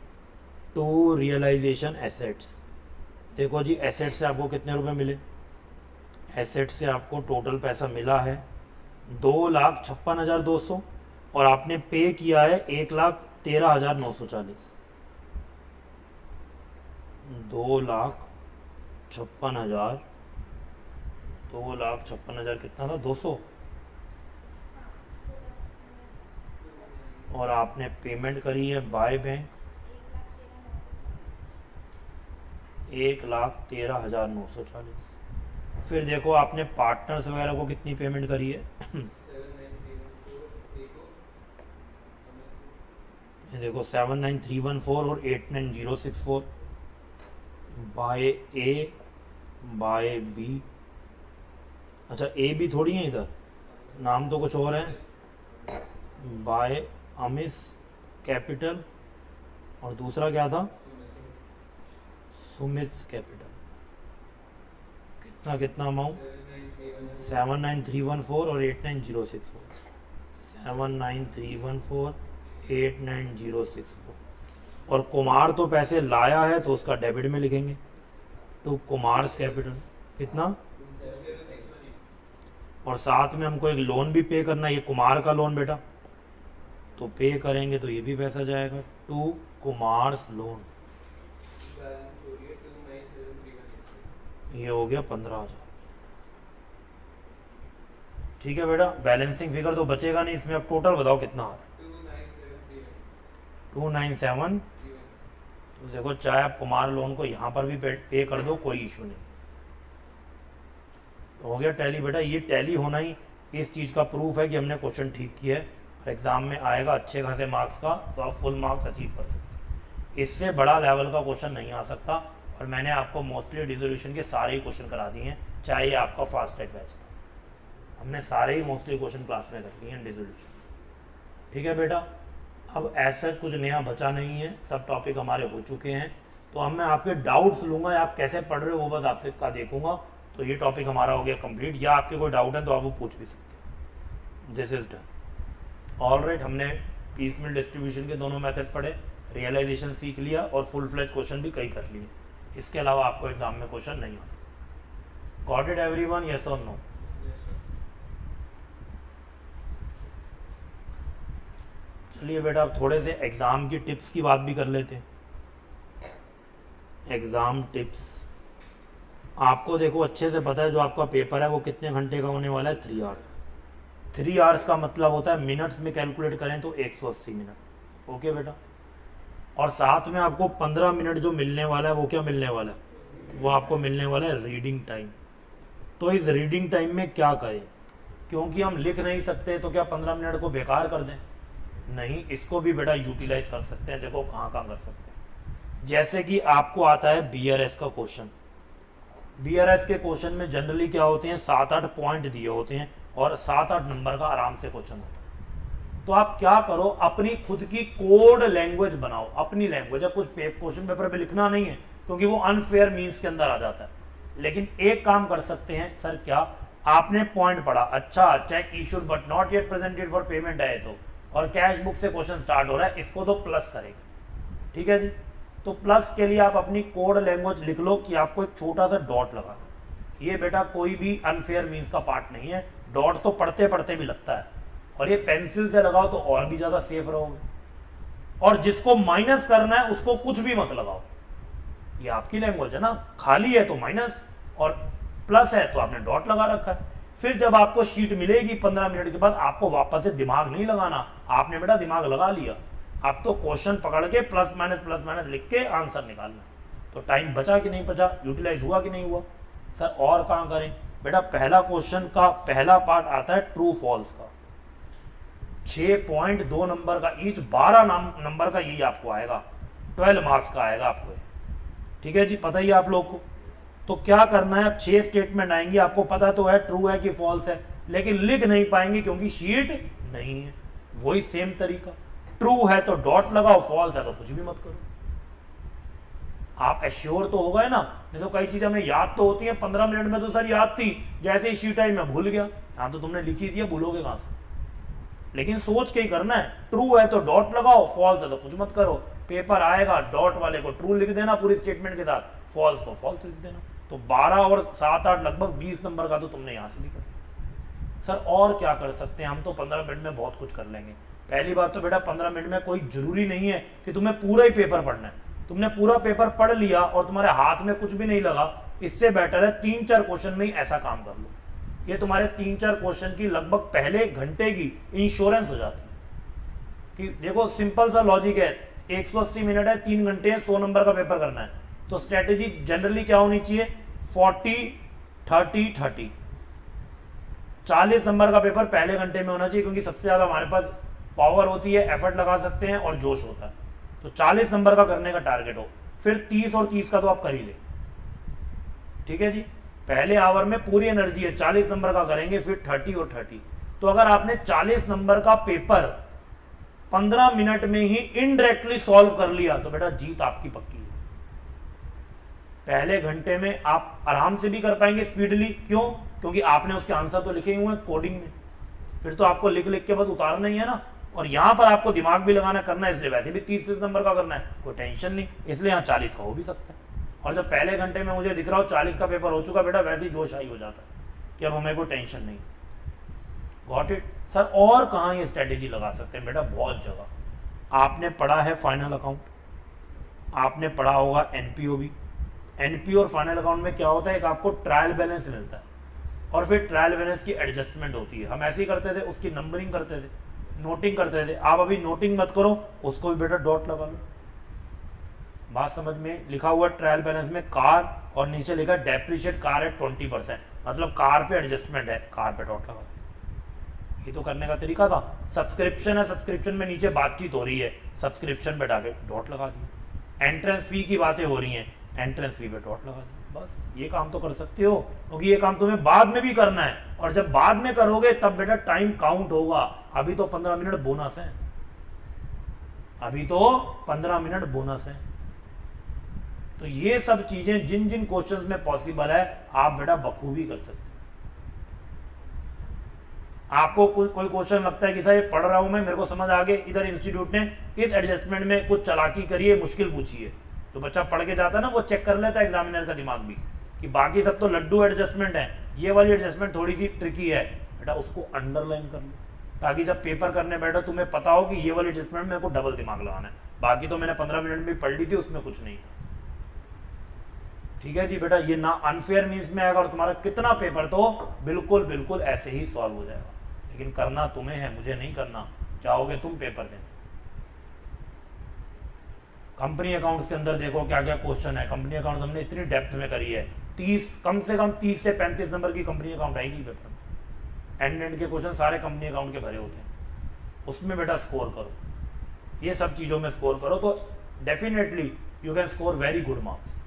To realisation assets. देखो जी, एसेट से आपको कितने रुपए मिले? एसेट से आपको टोटल पैसा मिला है 2,56,200, और आपने पे किया है 1,13,940। 2,56,000 कितना था? 200। और आपने पेमेंट करी है बाय बैंक 1,13,940। फिर देखो आपने पार्टनर्स वगैरह को कितनी पेमेंट करी है। ये देखो 79314 और 89064। बाय ए बाय बी। अच्छा ए बी थोड़ी है इधर, नाम तो कुछ और है। बाय अमिस कैपिटल और दूसरा क्या था, सुमिस कैपिटल। कितना कितना अमाउंट, 79314 और 89064। 79314 89064। और कुमार तो पैसे लाया है तो उसका डेबिट में लिखेंगे, टू कुमार्स कैपिटल कितना। और साथ में हमको एक लोन भी पे करना है, ये कुमार का लोन बेटा, तो पे करेंगे तो ये भी पैसा जाएगा, टू कुमार्स लोन। ये हो गया 15,000। ठीक है बेटा, बैलेंसिंग फिगर तो बचेगा नहीं इसमें। अब टोटल बताओ कितना आ रहा है, 297। तो देखो चाहे आप कुमार लोन को यहाँ पर भी पे कर दो, कोई इशू नहीं। तो हो गया टैली बेटा। ये टैली होना ही इस चीज़ का प्रूफ है कि हमने क्वेश्चन ठीक किया है और एग्ज़ाम में आएगा अच्छे खासे मार्क्स का, तो आप फुल मार्क्स अचीव कर सकते हैं। इससे बड़ा लेवल का क्वेश्चन नहीं आ सकता। और मैंने आपको मोस्टली डिसोल्यूशन के सारे ही क्वेश्चन करा दिए हैं, चाहे ये आपका फास्ट ट्रैक बैच था, हमने सारे ही मोस्टली क्वेश्चन क्लास में कर लिए हैं डिसोल्यूशन। ठीक है बेटा, अब ऐसा कुछ नया बचा नहीं है, सब टॉपिक हमारे हो चुके हैं। तो अब मैं आपके डाउट्स लूँगा, आप कैसे पढ़ रहे हो वो बस आपसे का देखूंगा। तो ये टॉपिक हमारा हो गया कंप्लीट, या आपके कोई डाउट है तो आप वो पूछ भी सकते हैं। This is done. All right, हमने पीसमेल डिस्ट्रीब्यूशन के दोनों मेथड पढ़े, रियलाइजेशन सीख लिया और फुल फ्लेज क्वेश्चन भी कई कर लिए। इसके अलावा आपको एग्जाम में क्वेश्चन नहीं आ सकता। गॉट इट एवरीवन, यस और नो? चलिए बेटा, अब थोड़े से एग्जाम की टिप्स की बात भी कर लेते हैं। एग्जाम टिप्स, आपको देखो अच्छे से पता है जो आपका पेपर है वो कितने घंटे का होने वाला है, 3 आवर्स का। 3 आवर्स का मतलब होता है मिनट्स में कैलकुलेट करें तो 180 मिनट। ओके बेटा, और साथ में आपको 15 मिनट जो मिलने वाला है वो क्या मिलने वाला है, वो आपको मिलने वाला है रीडिंग टाइम। तो इस रीडिंग टाइम में क्या करें, क्योंकि हम लिख नहीं सकते तो क्या 15 मिनट को बेकार कर दें? नहीं, इसको भी बेटा यूटिलाइज कर सकते हैं। देखो कहाँ कहाँ कर सकते हैं। जैसे कि आपको आता है बीआरएस का क्वेश्चन। बीआरएस के क्वेश्चन में जनरली क्या होते हैं, 7-8 पॉइंट दिए होते हैं और 7-8 नंबर का आराम से क्वेश्चन होता है। तो आप क्या करो, अपनी खुद की कोड लैंग्वेज बनाओ, अपनी लैंग्वेज है। कुछ क्वेश्चन पेपर पे लिखना नहीं है क्योंकि वो अनफेयर मीन्स के अंदर आ जाता है। लेकिन एक काम कर सकते हैं, सर क्या आपने पॉइंट पढ़ा, अच्छा check issued but not yet presented for payment है तो, और कैश बुक से क्वेश्चन स्टार्ट हो रहा है, इसको तो प्लस करेंगे। ठीक है जी, तो प्लस के लिए आप अपनी कोड लैंग्वेज लिख लो कि आपको एक छोटा सा डॉट लगाना। ये बेटा कोई भी अनफेयर मीन्स का पार्ट नहीं है, डॉट तो पढ़ते पढ़ते भी लगता है, और ये पेंसिल से लगाओ तो और भी ज़्यादा सेफ रहोगे। और जिसको माइनस करना है उसको कुछ भी मत लगाओ, ये आपकी लैंग्वेज है ना, खाली है तो माइनस और प्लस है तो आपने डॉट लगा रखा है। फिर जब आपको शीट मिलेगी 15 मिनट के बाद, आपको वापस से दिमाग नहीं लगाना, आपने बेटा दिमाग लगा लिया। आप तो क्वेश्चन पकड़ के प्लस माइनस लिख के आंसर निकालना। तो टाइम बचा कि नहीं बचा, यूटिलाइज हुआ कि नहीं हुआ? सर और कहाँ करें बेटा, पहला क्वेश्चन का पहला पार्ट आता है ट्रू फॉल्स का, 6.2 नंबर का ईच, 12 नंबर का यही आपको आएगा, 12 मार्क्स का आएगा आपको। ठीक है जी, पता ही आप लोग को। तो क्या करना है, 6 स्टेटमेंट आएंगे, आपको पता तो है ट्रू है कि फॉल्स है, लेकिन लिख नहीं पाएंगे क्योंकि शीट नहीं है। वही सेम तरीका, ट्रू है तो डॉट लगाओ, फॉल्स है तो कुछ भी मत करो। आप एश्योर तो हो गए ना, नहीं तो कई चीजें हमें याद तो होती हैं, 15 मिनट में तो सर याद थी, जैसे ही शीट आई मैं भूल गया। यहाँ तो तुमने लिखी दिया, भूलोगे कहां से? लेकिन सोच के ही करना है, ट्रू है तो डॉट लगाओ, फॉल्स है तो कुछ मत करो। पेपर आएगा, डॉट वाले को ट्रू लिख देना पूरी स्टेटमेंट के साथ, फॉल्स को फॉल्स लिख देना। तो 12 और 7-8 लगभग 20 नंबर का तो तुमने यहां से भी कर लिया। सर और क्या कर सकते हैं हम, तो 15 मिनट में बहुत कुछ कर लेंगे। पहली बात तो बेटा 15 मिनट में कोई जरूरी नहीं है कि तुम्हें पूरा ही पेपर पढ़ना है। तुमने पूरा पेपर पढ़ लिया और तुम्हारे हाथ में कुछ भी नहीं लगा, इससे बेटर है 3-4 क्वेश्चन में ही ऐसा काम कर लो। ये तुम्हारे 3-4 क्वेश्चन की लगभग पहले घंटे की इंश्योरेंस हो जाती है। कि देखो सिंपल सा लॉजिक है, 180 मिनट है, 3 घंटे हैं, 100 नंबर का पेपर करना है। तो स्ट्रेटेजी जनरली क्या होनी चाहिए, 40-30-30। 40 नंबर का पेपर पहले घंटे में होना चाहिए, क्योंकि सबसे ज्यादा हमारे पास पावर होती है, एफर्ट लगा सकते हैं और जोश होता है। तो 40 नंबर का करने का टारगेट हो, फिर 30 और 30 का तो आप कर ही ले। ठीक है जी, पहले आवर में पूरी एनर्जी है, 40 नंबर का करेंगे, फिर 30 और 30। तो अगर आपने 40 नंबर का पेपर 15 मिनट में ही इनडायरेक्टली सॉल्व कर लिया तो बेटा जीत आपकी पक्की है। पहले घंटे में आप आराम से भी कर पाएंगे स्पीडली, क्यों? क्योंकि आपने उसके आंसर तो लिखे हुए हैं कोडिंग में, फिर तो आपको लिख लिख के बस उतारना ही है ना। और यहां पर आपको दिमाग भी लगाना करना है, इसलिए वैसे भी 30 नंबर का करना है, कोई टेंशन नहीं, इसलिए यहां 40 का हो भी सकता है। और जब पहले घंटे में मुझे दिख रहा हो 40 का पेपर हो चुका, बेटा वैसे ही जोश आई हो जाता है कि अब हमें कोई टेंशन नहीं। Got it sir? और कहाँ ये स्ट्रेटेजी लगा सकते हैं बेटा? बहुत जगह। आपने पढ़ा है फाइनल अकाउंट, आपने पढ़ा होगा एनपीओ भी। एनपीओ और फाइनल अकाउंट में क्या होता है, एक आपको ट्रायल बैलेंस मिलता है और फिर ट्रायल बैलेंस की एडजस्टमेंट होती है। हम ऐसे ही करते थे, उसकी नंबरिंग करते थे, नोटिंग करते थे। आप अभी नोटिंग मत करो, उसको भी बेटा डॉट लगा लो। बात समझ में? लिखा हुआ ट्रायल बैलेंस में कार और नीचे लिखा डेप्रिशिएट कार एट 20%, मतलब कार पे एडजस्टमेंट है, कार पे डॉट लगा दिया। ये तो करने का तरीका था। सब्सक्रिप्शन है, सब्सक्रिप्शन में नीचे बातचीत हो रही है, सब्सक्रिप्शन पे डाके डॉट लगा दिया। एंट्रेंस फी की बातें हो रही हैं, एंट्रेंस फी पे डॉट लगा दिया। बस ये काम तो कर सकते हो, क्योंकि ये काम तुम्हें बाद में भी करना है, और जब बाद में करोगे तब बेटा टाइम काउंट होगा। अभी तो 15 मिनट बोनस है, अभी तो 15 मिनट बोनस है। तो ये सब चीजें जिन जिन क्वेश्चंस में पॉसिबल है, आप बेटा बखूबी कर सकते हो। आपको कोई क्वेश्चन लगता है कि सर ये पढ़ रहा हूं मैं, मेरे को समझ आ गया, इधर इंस्टीट्यूट ने इस एडजस्टमेंट में कुछ चालाकी करी है, मुश्किल पूछी है, तो बच्चा पढ़ के जाता है ना, वो चेक कर लेता है एग्जामिनर का दिमाग भी कि बाकी सब तो लड्डू एडजस्टमेंट है, ये वाली एडजस्टमेंट थोड़ी सी ट्रिकी है, बेटा उसको अंडरलाइन कर लो, ताकि जब पेपर करने बैठो तुम्हें पता हो कि ये वाली एडजस्टमेंट मेरे को डबल दिमाग लगाना है, बाकी तो मैंने 15 मिनट में पढ़ ली थी, उसमें कुछ नहीं था। ठीक है जी बेटा, ये ना अनफेयर मीन्स में आएगा और तुम्हारा कितना पेपर तो बिल्कुल बिल्कुल ऐसे ही सॉल्व हो जाएगा। लेकिन करना तुम्हें है, मुझे नहीं करना, चाहोगे तुम पेपर देने। कंपनी अकाउंट्स के अंदर देखो क्या क्या क्वेश्चन है। कंपनी अकाउंट हमने इतनी डेप्थ में करी है, 30 कम से कम 30 से 35 नंबर की कंपनी अकाउंट आएगी पेपर में। एंड के क्वेश्चन सारे कंपनी अकाउंट के भरे होते हैं, उसमें बेटा स्कोर करो, ये सब चीज़ों में स्कोर करो तो definitely you can score very good marks.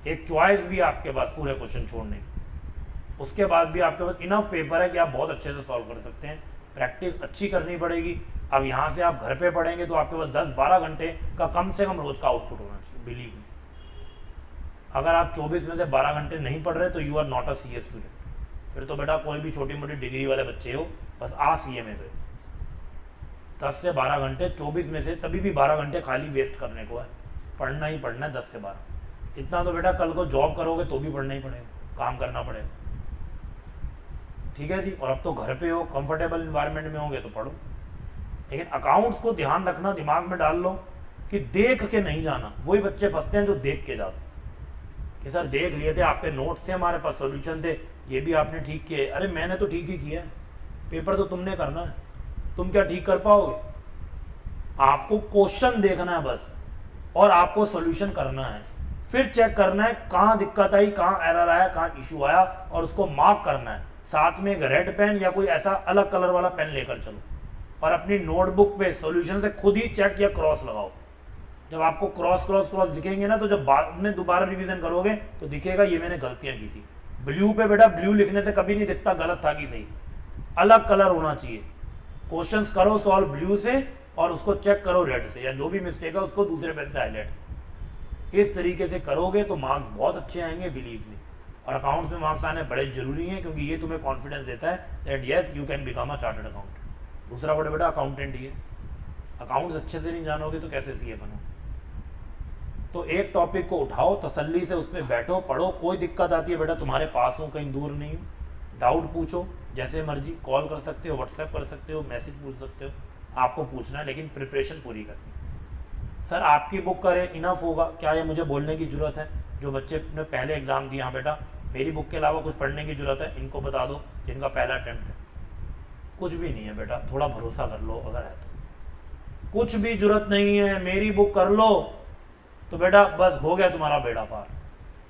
एक चॉइस भी आपके पास पूरे क्वेश्चन छोड़ने की, उसके बाद भी आपके पास इनफ पेपर है कि आप बहुत अच्छे से सॉल्व कर सकते हैं। प्रैक्टिस अच्छी करनी पड़ेगी। अब यहाँ से आप घर पे पढ़ेंगे तो आपके पास 10-12 घंटे का कम से कम रोज का आउटपुट होना चाहिए, बिलीव मी। अगर आप 24 में से 12 घंटे नहीं पढ़ रहे तो you are not a CA student. फिर तो बेटा कोई भी छोटी मोटी डिग्री वाले बच्चे हो, बस आ सीए में गए। 10 से 12 घंटे 24 में से, तभी भी 12 घंटे खाली वेस्ट करने को है, पढ़ना ही पढ़ना है 10 से 12। इतना तो बेटा कल को जॉब करोगे तो भी पढ़ना ही पड़ेगा, काम करना पड़ेगा। ठीक है जी, और अब तो घर पे हो, कंफर्टेबल इन्वायरमेंट में होंगे तो पढ़ो। लेकिन अकाउंट्स को ध्यान रखना, दिमाग में डाल लो कि देख के नहीं जाना। वही बच्चे फंसते हैं जो देख के जाते हैं कि सर देख लिए थे, आपके नोट्स थे, हमारे पास सॉल्यूशन थे, ये भी आपने ठीक किए। अरे मैंने तो ठीक ही किया है, पेपर तो तुमने करना है, तुम क्या ठीक कर पाओगे? आपको क्वेश्चन देखना है बस, और आपको सॉल्यूशन करना है, फिर चेक करना है कहाँ दिक्कत आई, कहाँ एरर आया, कहाँ इशू आया, और उसको मार्क करना है। साथ में एक रेड पेन या कोई ऐसा अलग कलर वाला पेन लेकर चलो, और अपनी नोटबुक पे सॉल्यूशन से खुद ही चेक या क्रॉस लगाओ। जब आपको क्रॉस क्रॉस क्रॉस दिखेंगे ना, तो जब बाद में दोबारा रिवीजन करोगे तो दिखेगा ये मैंने गलतियां की थी। ब्लू पे बेटा ब्लू लिखने से कभी नहीं दिखता गलत था कि सही था, अलग कलर होना चाहिए। क्वेश्चंस करो सॉल्व ब्लू से, और उसको चेक करो रेड से, या जो भी मिस्टेक है उसको दूसरे पेन से हाईलाइट। इस तरीके से करोगे तो मार्क्स बहुत अच्छे आएंगे, बिलीव मी। और अकाउंट्स में मार्क्स आने बड़े जरूरी हैं, क्योंकि ये तुम्हें कॉन्फिडेंस देता है that yes you can become a chartered accountant. दूसरा वर्ड बेटा अकाउंटेंट ही है। अकाउंट्स अच्छे से नहीं जानोगे तो कैसे सीए बनो? तो एक टॉपिक को उठाओ, तसल्ली से उस पर बैठो, पढ़ो। कोई दिक्कत आती है बेटा तुम्हारे पास हूँ, कहीं दूर नहीं हूँ, डाउट पूछो, जैसे मर्जी कॉल कर सकते हो, व्हाट्सएप कर सकते हो, मैसेज पूछ सकते हो, आपको पूछना है, लेकिन प्रिपरेशन पूरी करनी है। सर आपकी बुक करें इनफ होगा क्या, ये मुझे बोलने की जरूरत है? जो बच्चे ने पहले एग्जाम दिया, हाँ बेटा मेरी बुक के अलावा कुछ पढ़ने की जरूरत है, इनको बता दो जिनका पहला अटेम्प्ट है। कुछ भी नहीं है बेटा, थोड़ा भरोसा कर लो, अगर है तो। कुछ भी जरूरत नहीं है, मेरी बुक कर लो तो बेटा बस हो गया तुम्हारा बेड़ा पार।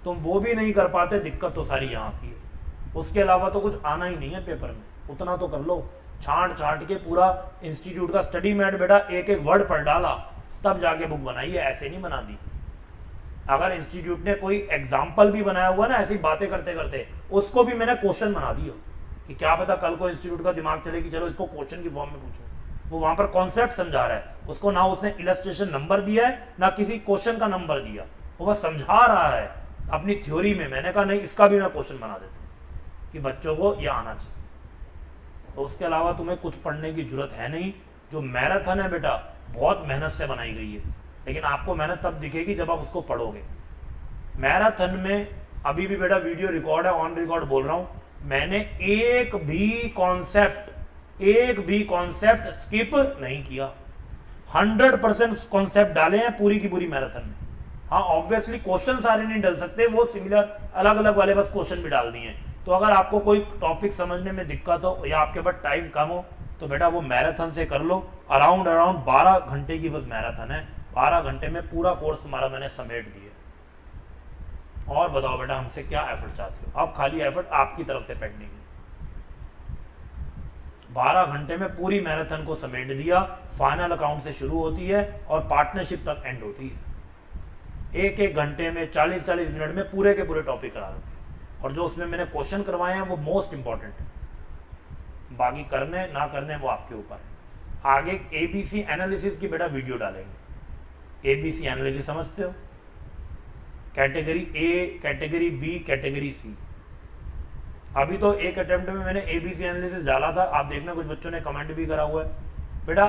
तुम वो भी नहीं कर पाते, दिक्कत तो सारी यहाँ आती है। उसके अलावा तो कुछ आना ही नहीं है पेपर में, उतना तो कर लो। छांट छांट के पूरा इंस्टीट्यूट का स्टडी मैट बेटा एक एक वर्ड पढ़ डाला, तब जाके बुक बनाई है, ऐसे नहीं बना दी। अगर इंस्टीट्यूट ने कोई एग्जाम्पल भी बनाया हुआ ना ऐसी बातें करते करते, उसको भी मैंने क्वेश्चन बना दिया कि क्या पता कल को इंस्टीट्यूट का दिमाग चले कि चलो इसको क्वेश्चन की फॉर्म में पूछूं। वो वहां पर कॉन्सेप्ट समझा रहा है, उसको ना उसने इलस्ट्रेशन नंबर दिया है ना किसी क्वेश्चन का नंबर दिया, वो बस समझा रहा है अपनी थ्योरी में। मैंने कहा नहीं, इसका भी मैं क्वेश्चन बना देता हूँ कि बच्चों को यह आना चाहिए। तो उसके अलावा तुम्हें कुछ पढ़ने की जरूरत है नहीं। जो मैराथन है बेटा बहुत मेहनत से बनाई गई है, लेकिन आपको मेहनत तब दिखेगी जब आप उसको पढ़ोगे। मैराथन में अभी भी बेटा वीडियो रिकॉर्ड है, ऑन रिकॉर्ड बोल रहा हूं, मैंने एक भी कॉन्सेप्ट स्किप नहीं किया। 100% कॉन्सेप्ट डाले हैं पूरी की पूरी मैराथन में। हाँ ऑब्वियसली क्वेश्चन सारे नहीं डाल सकते, वो सिमिलर अलग अलग वाले बस क्वेश्चन भी डाल दिए हैं। तो अगर आपको कोई टॉपिक समझने में दिक्कत हो या आपके पास टाइम कम हो तो बेटा वो मैराथन से कर लो। अराउंड 12 घंटे की बस मैराथन है, 12 घंटे में पूरा कोर्स तुम्हारा मैंने समेट दिया। और बताओ बेटा हमसे क्या एफर्ट चाहते हो? अब खाली एफर्ट आपकी तरफ से पेंडिंग है। 12 घंटे में पूरी मैराथन को समेट दिया। फाइनल अकाउंट से शुरू होती है और पार्टनरशिप तक एंड होती है। एक एक घंटे में 40-40 मिनट में पूरे के पूरे टॉपिक करा देते हैं। और जो उसमें मैंने क्वेश्चन करवाए हैं वो मोस्ट इंपॉर्टेंट है, बाकी करने ना करने वो आपके ऊपर है। आगे एबीसी एनालिसिस की बेटा वीडियो डालेंगे। एबीसी एनालिसिस समझते हो? Category A, category B, category C. अभी तो एक अटेम्प्ट में मैंने एबीसी एनालिसिस डाला था, आप देखना कुछ बच्चों ने कमेंट भी करा हुआ है। बेटा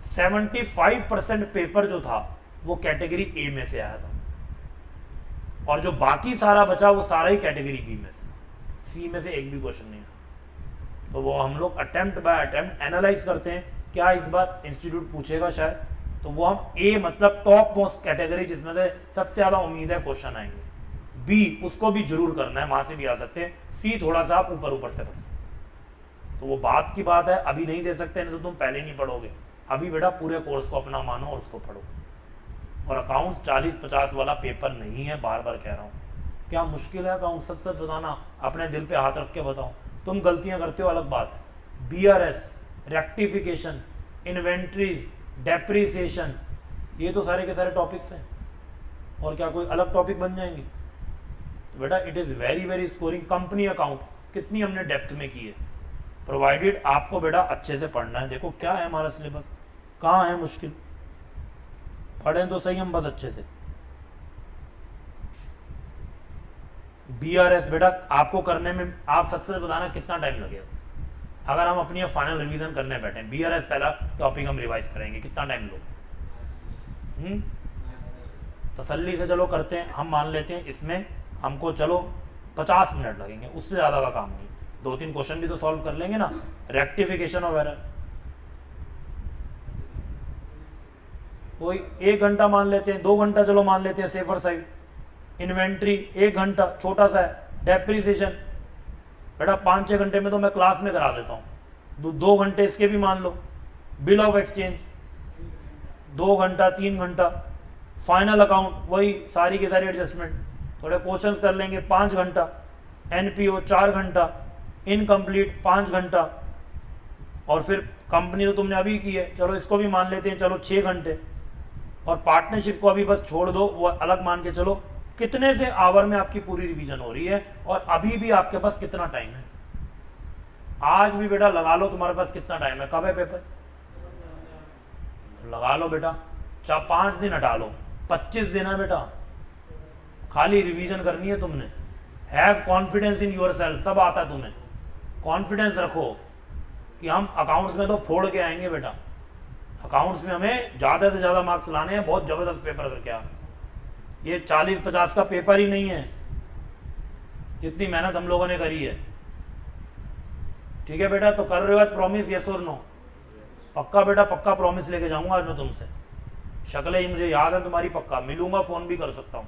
75% पेपर जो था वो कैटेगरी ए में से आया था, और जो बाकी सारा बचा वो सारा ही कैटेगरी बी में से था। सी में से एक भी क्वेश्चन नहीं आया। तो वो हम लोग अटेम्प्ट बाय अटेम्प्ट एनालाइज करते हैं, क्या इस बार इंस्टीट्यूट पूछेगा शायद, तो वो हम ए मतलब टॉप मोस्ट कैटेगरी जिसमें से सबसे ज्यादा उम्मीद है क्वेश्चन आएंगे, बी उसको भी जरूर करना है, वहां से भी आ सकते हैं, सी थोड़ा सा आप ऊपर ऊपर से पढ़ सकते। तो वो बात की बात है, अभी नहीं दे सकते नहीं तो तुम पहले नहीं पढ़ोगे। अभी बेटा पूरे कोर्स को अपना मानो और उसको पढ़ो। और अकाउंट्स 40-50 वाला पेपर नहीं है, बार बार कह रहा हूँ। क्या मुश्किल है अकाउंट? सच सच बताना, अपने दिल पे हाथ रख के बताओ। तुम गलतियां करते हो अलग बात है, बीआरएस, रेक्टिफिकेशन, इन्वेंट्रीज, डेप्रिसिएशन, ये तो सारे के सारे टॉपिक्स हैं। और क्या कोई अलग टॉपिक बन जाएंगे? तो बेटा it is very very scoring. Company account कितनी हमने डेप्थ में की है, प्रोवाइडेड आपको बेटा अच्छे से पढ़ना है। देखो क्या है हमारा सिलेबस, कहाँ है मुश्किल, पढ़ें तो सही हम बस अच्छे से। बीआरएस बेटा आपको करने में, आप सक्सेस बताना कितना टाइम लगेगा अगर हम अपनी फाइनल रिवीजन करने बैठे। बीआरएस पहला टॉपिक हम रिवाइज करेंगे, कितना टाइम लोगे? तसल्ली से चलो करते हैं, हम मान लेते हैं इसमें हमको चलो 50 मिनट लगेंगे, उससे ज़्यादा का काम नहीं। 2-3 क्वेश्चन भी तो सॉल्व कर लेंगे ना, रेक्टिफिकेशन वगैरह। कोई 1 घंटा मान लेते हैं, 2 घंटा चलो मान लेते हैं सेफर साइड। इन्वेंट्री 1 घंटा छोटा सा है। डेप्रिसिएशन बेटा 5-6 घंटे में तो मैं क्लास में करा देता हूँ, 2 घंटे इसके भी मान लो। बिल ऑफ एक्सचेंज 2 घंटा 3 घंटा। फाइनल अकाउंट वही सारी की सारी एडजस्टमेंट, थोड़े क्वेश्चंस कर लेंगे 5 घंटा। एनपीओ 4 घंटा, इनकम्प्लीट 5 घंटा। और फिर कंपनी तो तुमने अभी की है, चलो इसको भी मान लेते हैं, चलो 6 घंटे। और पार्टनरशिप को अभी बस छोड़ दो, वो अलग मान के चलो। कितने से आवर में आपकी पूरी रिवीजन हो रही है और अभी भी आपके पास कितना टाइम है? आज भी बेटा लगा लो तुम्हारे पास कितना टाइम है, कब है पेपर? लगा लो बेटा, 5 दिन हटा लो, 25 दिन है बेटा, खाली रिवीजन करनी है तुमने। Have confidence in your self, सब आता है तुम्हें, कॉन्फिडेंस रखो कि हम अकाउंट्स में तो फोड़ के आएंगे बेटा। अकाउंट्स में हमें ज़्यादा से ज़्यादा मार्क्स लाने हैं, बहुत ज़बरदस्त पेपर करके आ। ये 40-50 का पेपर ही नहीं है जितनी मेहनत हम लोगों ने करी है। ठीक है बेटा, तो कर रहे हो आज प्रॉमिस, यस और नो? पक्का बेटा, पक्का प्रॉमिस लेके जाऊंगा आज मैं तुमसे। शक्लें ही मुझे याद है तुम्हारी, पक्का मिलूंगा, फ़ोन भी कर सकता हूँ,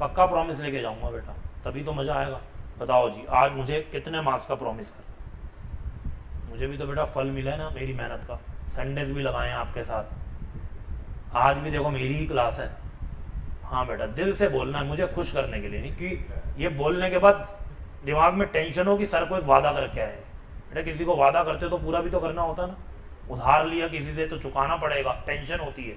पक्का प्रॉमिस लेके जाऊंगा बेटा, तभी तो मज़ा आएगा। बताओ जी आज मुझे कितने मार्क्स का प्रॉमिस करना? मुझे भी तो बेटा फल मिला है ना मेरी मेहनत का। संडेज भी लगाए हैं आपके साथ, आज भी देखो मेरी ही क्लास है। हाँ बेटा दिल से बोलना है मुझे, खुश करने के लिए नहीं कि ये बोलने के बाद दिमाग में टेंशन हो कि सर को एक वादा करके आए। बेटा किसी को वादा करते तो पूरा भी तो करना होता ना, उधार लिया किसी से तो चुकाना पड़ेगा, टेंशन होती है।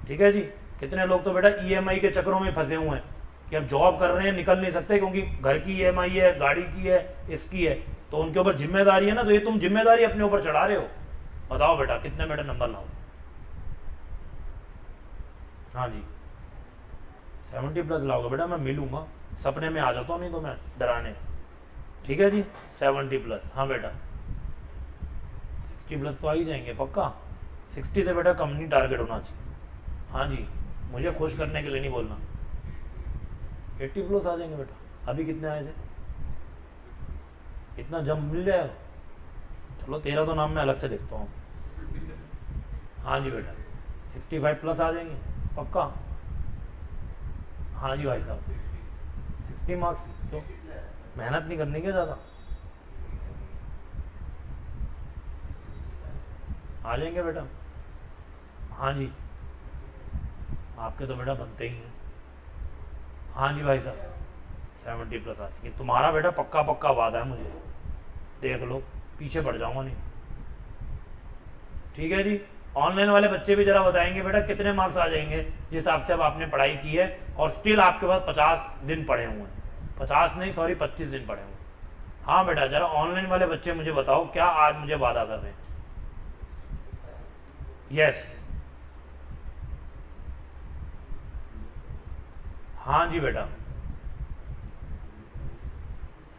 ठीक है जी। कितने लोग तो बेटा ईएमआई के चक्करों में फंसे हुए हैं कि अब जॉब कर रहे हैं, निकल नहीं सकते क्योंकि घर की ईएमआई है, गाड़ी की है, इसकी है, तो उनके ऊपर जिम्मेदारी है ना, तो ये तुम जिम्मेदारी अपने ऊपर चढ़ा रहे हो। बताओ बेटा कितने बेटा नंबर लाओ? हाँ जी 70 प्लस लाओगे बेटा, मैं मिलूंगा, सपने में आ जाता हूँ, नहीं तो मैं डराने। ठीक है जी 70 प्लस। हाँ बेटा 60 प्लस तो आ ही जाएंगे पक्का। 60 से बेटा कम नहीं टारगेट होना चाहिए। हाँ जी मुझे खुश करने के लिए नहीं बोलना। 80 प्लस आ जाएंगे बेटा। अभी कितने आए थे? इतना जंप मिल जाएगा? चलो तेरा तो नाम मैं अलग से देखता हूँ। हाँ जी बेटा 65 प्लस आ जाएंगे पक्का। हाँ जी भाई साहब 60 मार्क्स, तो मेहनत नहीं करनी क्या ज़्यादा? आ जाएंगे बेटा। हाँ जी आपके तो बेटा बनते ही हैं। हाँ जी भाई साहब 70 प्लस आ जाएंगे। तुम्हारा बेटा पक्का पक्का वादा है मुझे, देख लो पीछे पड़ जाऊंगा नहीं। ठीक है जी। ऑनलाइन वाले बच्चे भी जरा बताएंगे बेटा कितने मार्क्स आ जाएंगे जिस हिसाब से अब आपने पढ़ाई की है और स्टिल आपके पास 50 दिन पड़े हुए हैं। 50 नहीं सॉरी 25 दिन पड़े हुए हैं। हाँ बेटा जरा ऑनलाइन वाले बच्चे मुझे बताओ क्या आज मुझे वादा कर रहे हैं? यस हाँ जी बेटा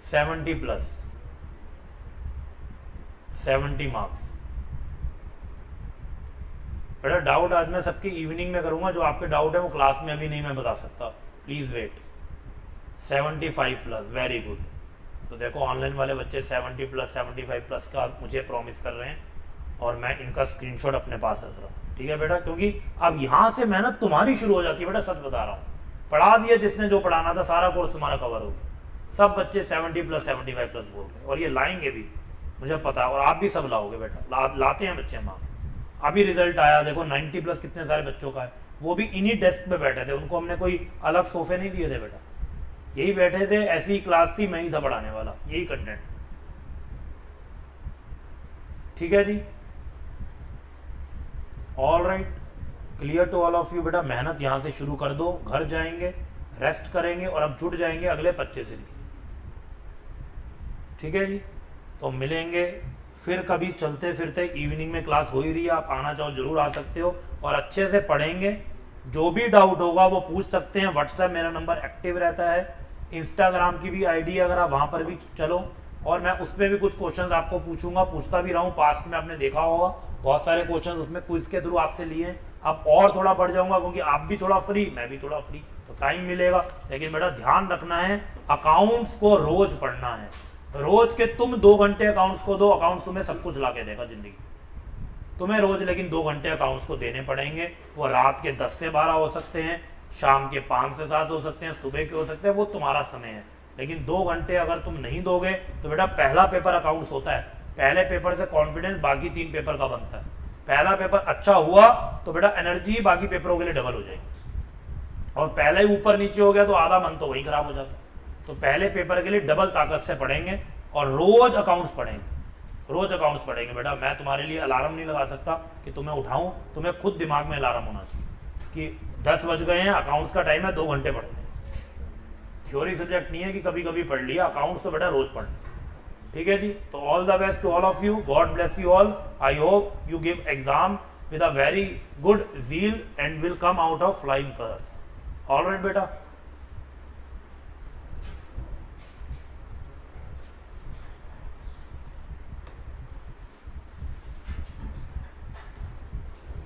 70 प्लस 70 मार्क्स। बेटा डाउट आज मैं सबकी इवनिंग में करूंगा, जो आपके डाउट है वो क्लास में अभी नहीं मैं बता सकता, please wait. 75 plus very good. तो देखो ऑनलाइन वाले बच्चे 70 प्लस 75 प्लस का मुझे प्रॉमिस कर रहे हैं और मैं इनका स्क्रीनशॉट अपने पास रख रहा हूँ। ठीक है बेटा, क्योंकि अब यहाँ से मेहनत तुम्हारी शुरू हो जाती है बेटा, सच बता रहा हूँ। पढ़ा दिया जिसने जो पढ़ाना था, सारा कोर्स तुम्हारा कवर हो गया। सब बच्चे 70 प्लस 75 प्लस बोल रहे हैं और ये लाएंगे भी, मुझे पता है, और आप भी सब लाओगे बेटा। लाते हैं बच्चे मार्क्स। अभी रिजल्ट आया देखो 90 प्लस कितने सारे बच्चों का है, वो भी इन्हीं डेस्क पे बैठे थे, उनको हमने कोई अलग सोफे नहीं दिए थे बेटा, यही बैठे थे, ऐसी ही क्लास थी, मैं ही था पढ़ाने वाला, यही कंटेंट। ठीक है जी, all right, clear to all of you. बेटा मेहनत यहां से शुरू कर दो, घर जाएंगे रेस्ट करेंगे और अब जुट जाएंगे अगले 25 दिन के लिए। ठीक है जी, तो मिलेंगे फिर कभी चलते फिरते, इवनिंग में क्लास हो ही रही है, आप आना चाहो जरूर आ सकते हो और अच्छे से पढ़ेंगे। जो भी डाउट होगा वो पूछ सकते हैं, व्हाट्सएप मेरा नंबर एक्टिव रहता है, इंस्टाग्राम की भी आईडी अगर आप वहाँ पर भी चलो, और मैं उस पर भी कुछ क्वेश्चंस आपको पूछूंगा, पूछता भी रहा हूँ, पास्ट में आपने देखा होगा बहुत सारे क्वेश्चंस उसमें क्विज के थ्रू आपसे लिए हैं। अब और थोड़ा बढ़ जाऊंगा क्योंकि आप भी थोड़ा फ्री, मैं भी थोड़ा फ्री, तो टाइम मिलेगा। लेकिन बेटा ध्यान रखना है, अकाउंट्स को रोज पढ़ना है, रोज के तुम 2 घंटे अकाउंट्स को दो, अकाउंट तुम्हें सब कुछ ला के देगा जिंदगी तुम्हें रोज, लेकिन 2 घंटे अकाउंट्स को देने पड़ेंगे। वो रात के 10 से 12 हो सकते हैं, शाम के 5 से 7 हो सकते हैं, सुबह के हो सकते हैं, वो तुम्हारा समय है। लेकिन 2 घंटे अगर तुम नहीं दोगे तो बेटा पहला पेपर अकाउंट्स होता है, पहले पेपर से कॉन्फिडेंस बाकी 3 पेपर का बनता है। पहला पेपर अच्छा हुआ तो बेटा एनर्जी बाकी पेपरों के लिए डबल हो जाएगी, और पहले ही ऊपर नीचे हो गया तो आधा मन तो वही खराब हो जाता है। तो पहले पेपर के लिए डबल ताकत से पढ़ेंगे और रोज अकाउंट्स पढ़ेंगे, रोज अकाउंट्स पढ़ेंगे बेटा। मैं तुम्हारे लिए अलार्म नहीं लगा सकता कि तुम्हें उठाऊं, तुम्हें खुद दिमाग में अलार्म होना चाहिए कि 10 बज गए हैं, अकाउंट्स का टाइम है, 2 घंटे पढ़ते हैं। थ्योरी सब्जेक्ट नहीं है कि कभी कभी पढ़ लिया, अकाउंट्स तो बेटा रोज पढ़ना। ठीक है जी, तो all the best to all of you, God bless you all. I hope you give exam with a very good zeal and will come out of flying colors. All right beta.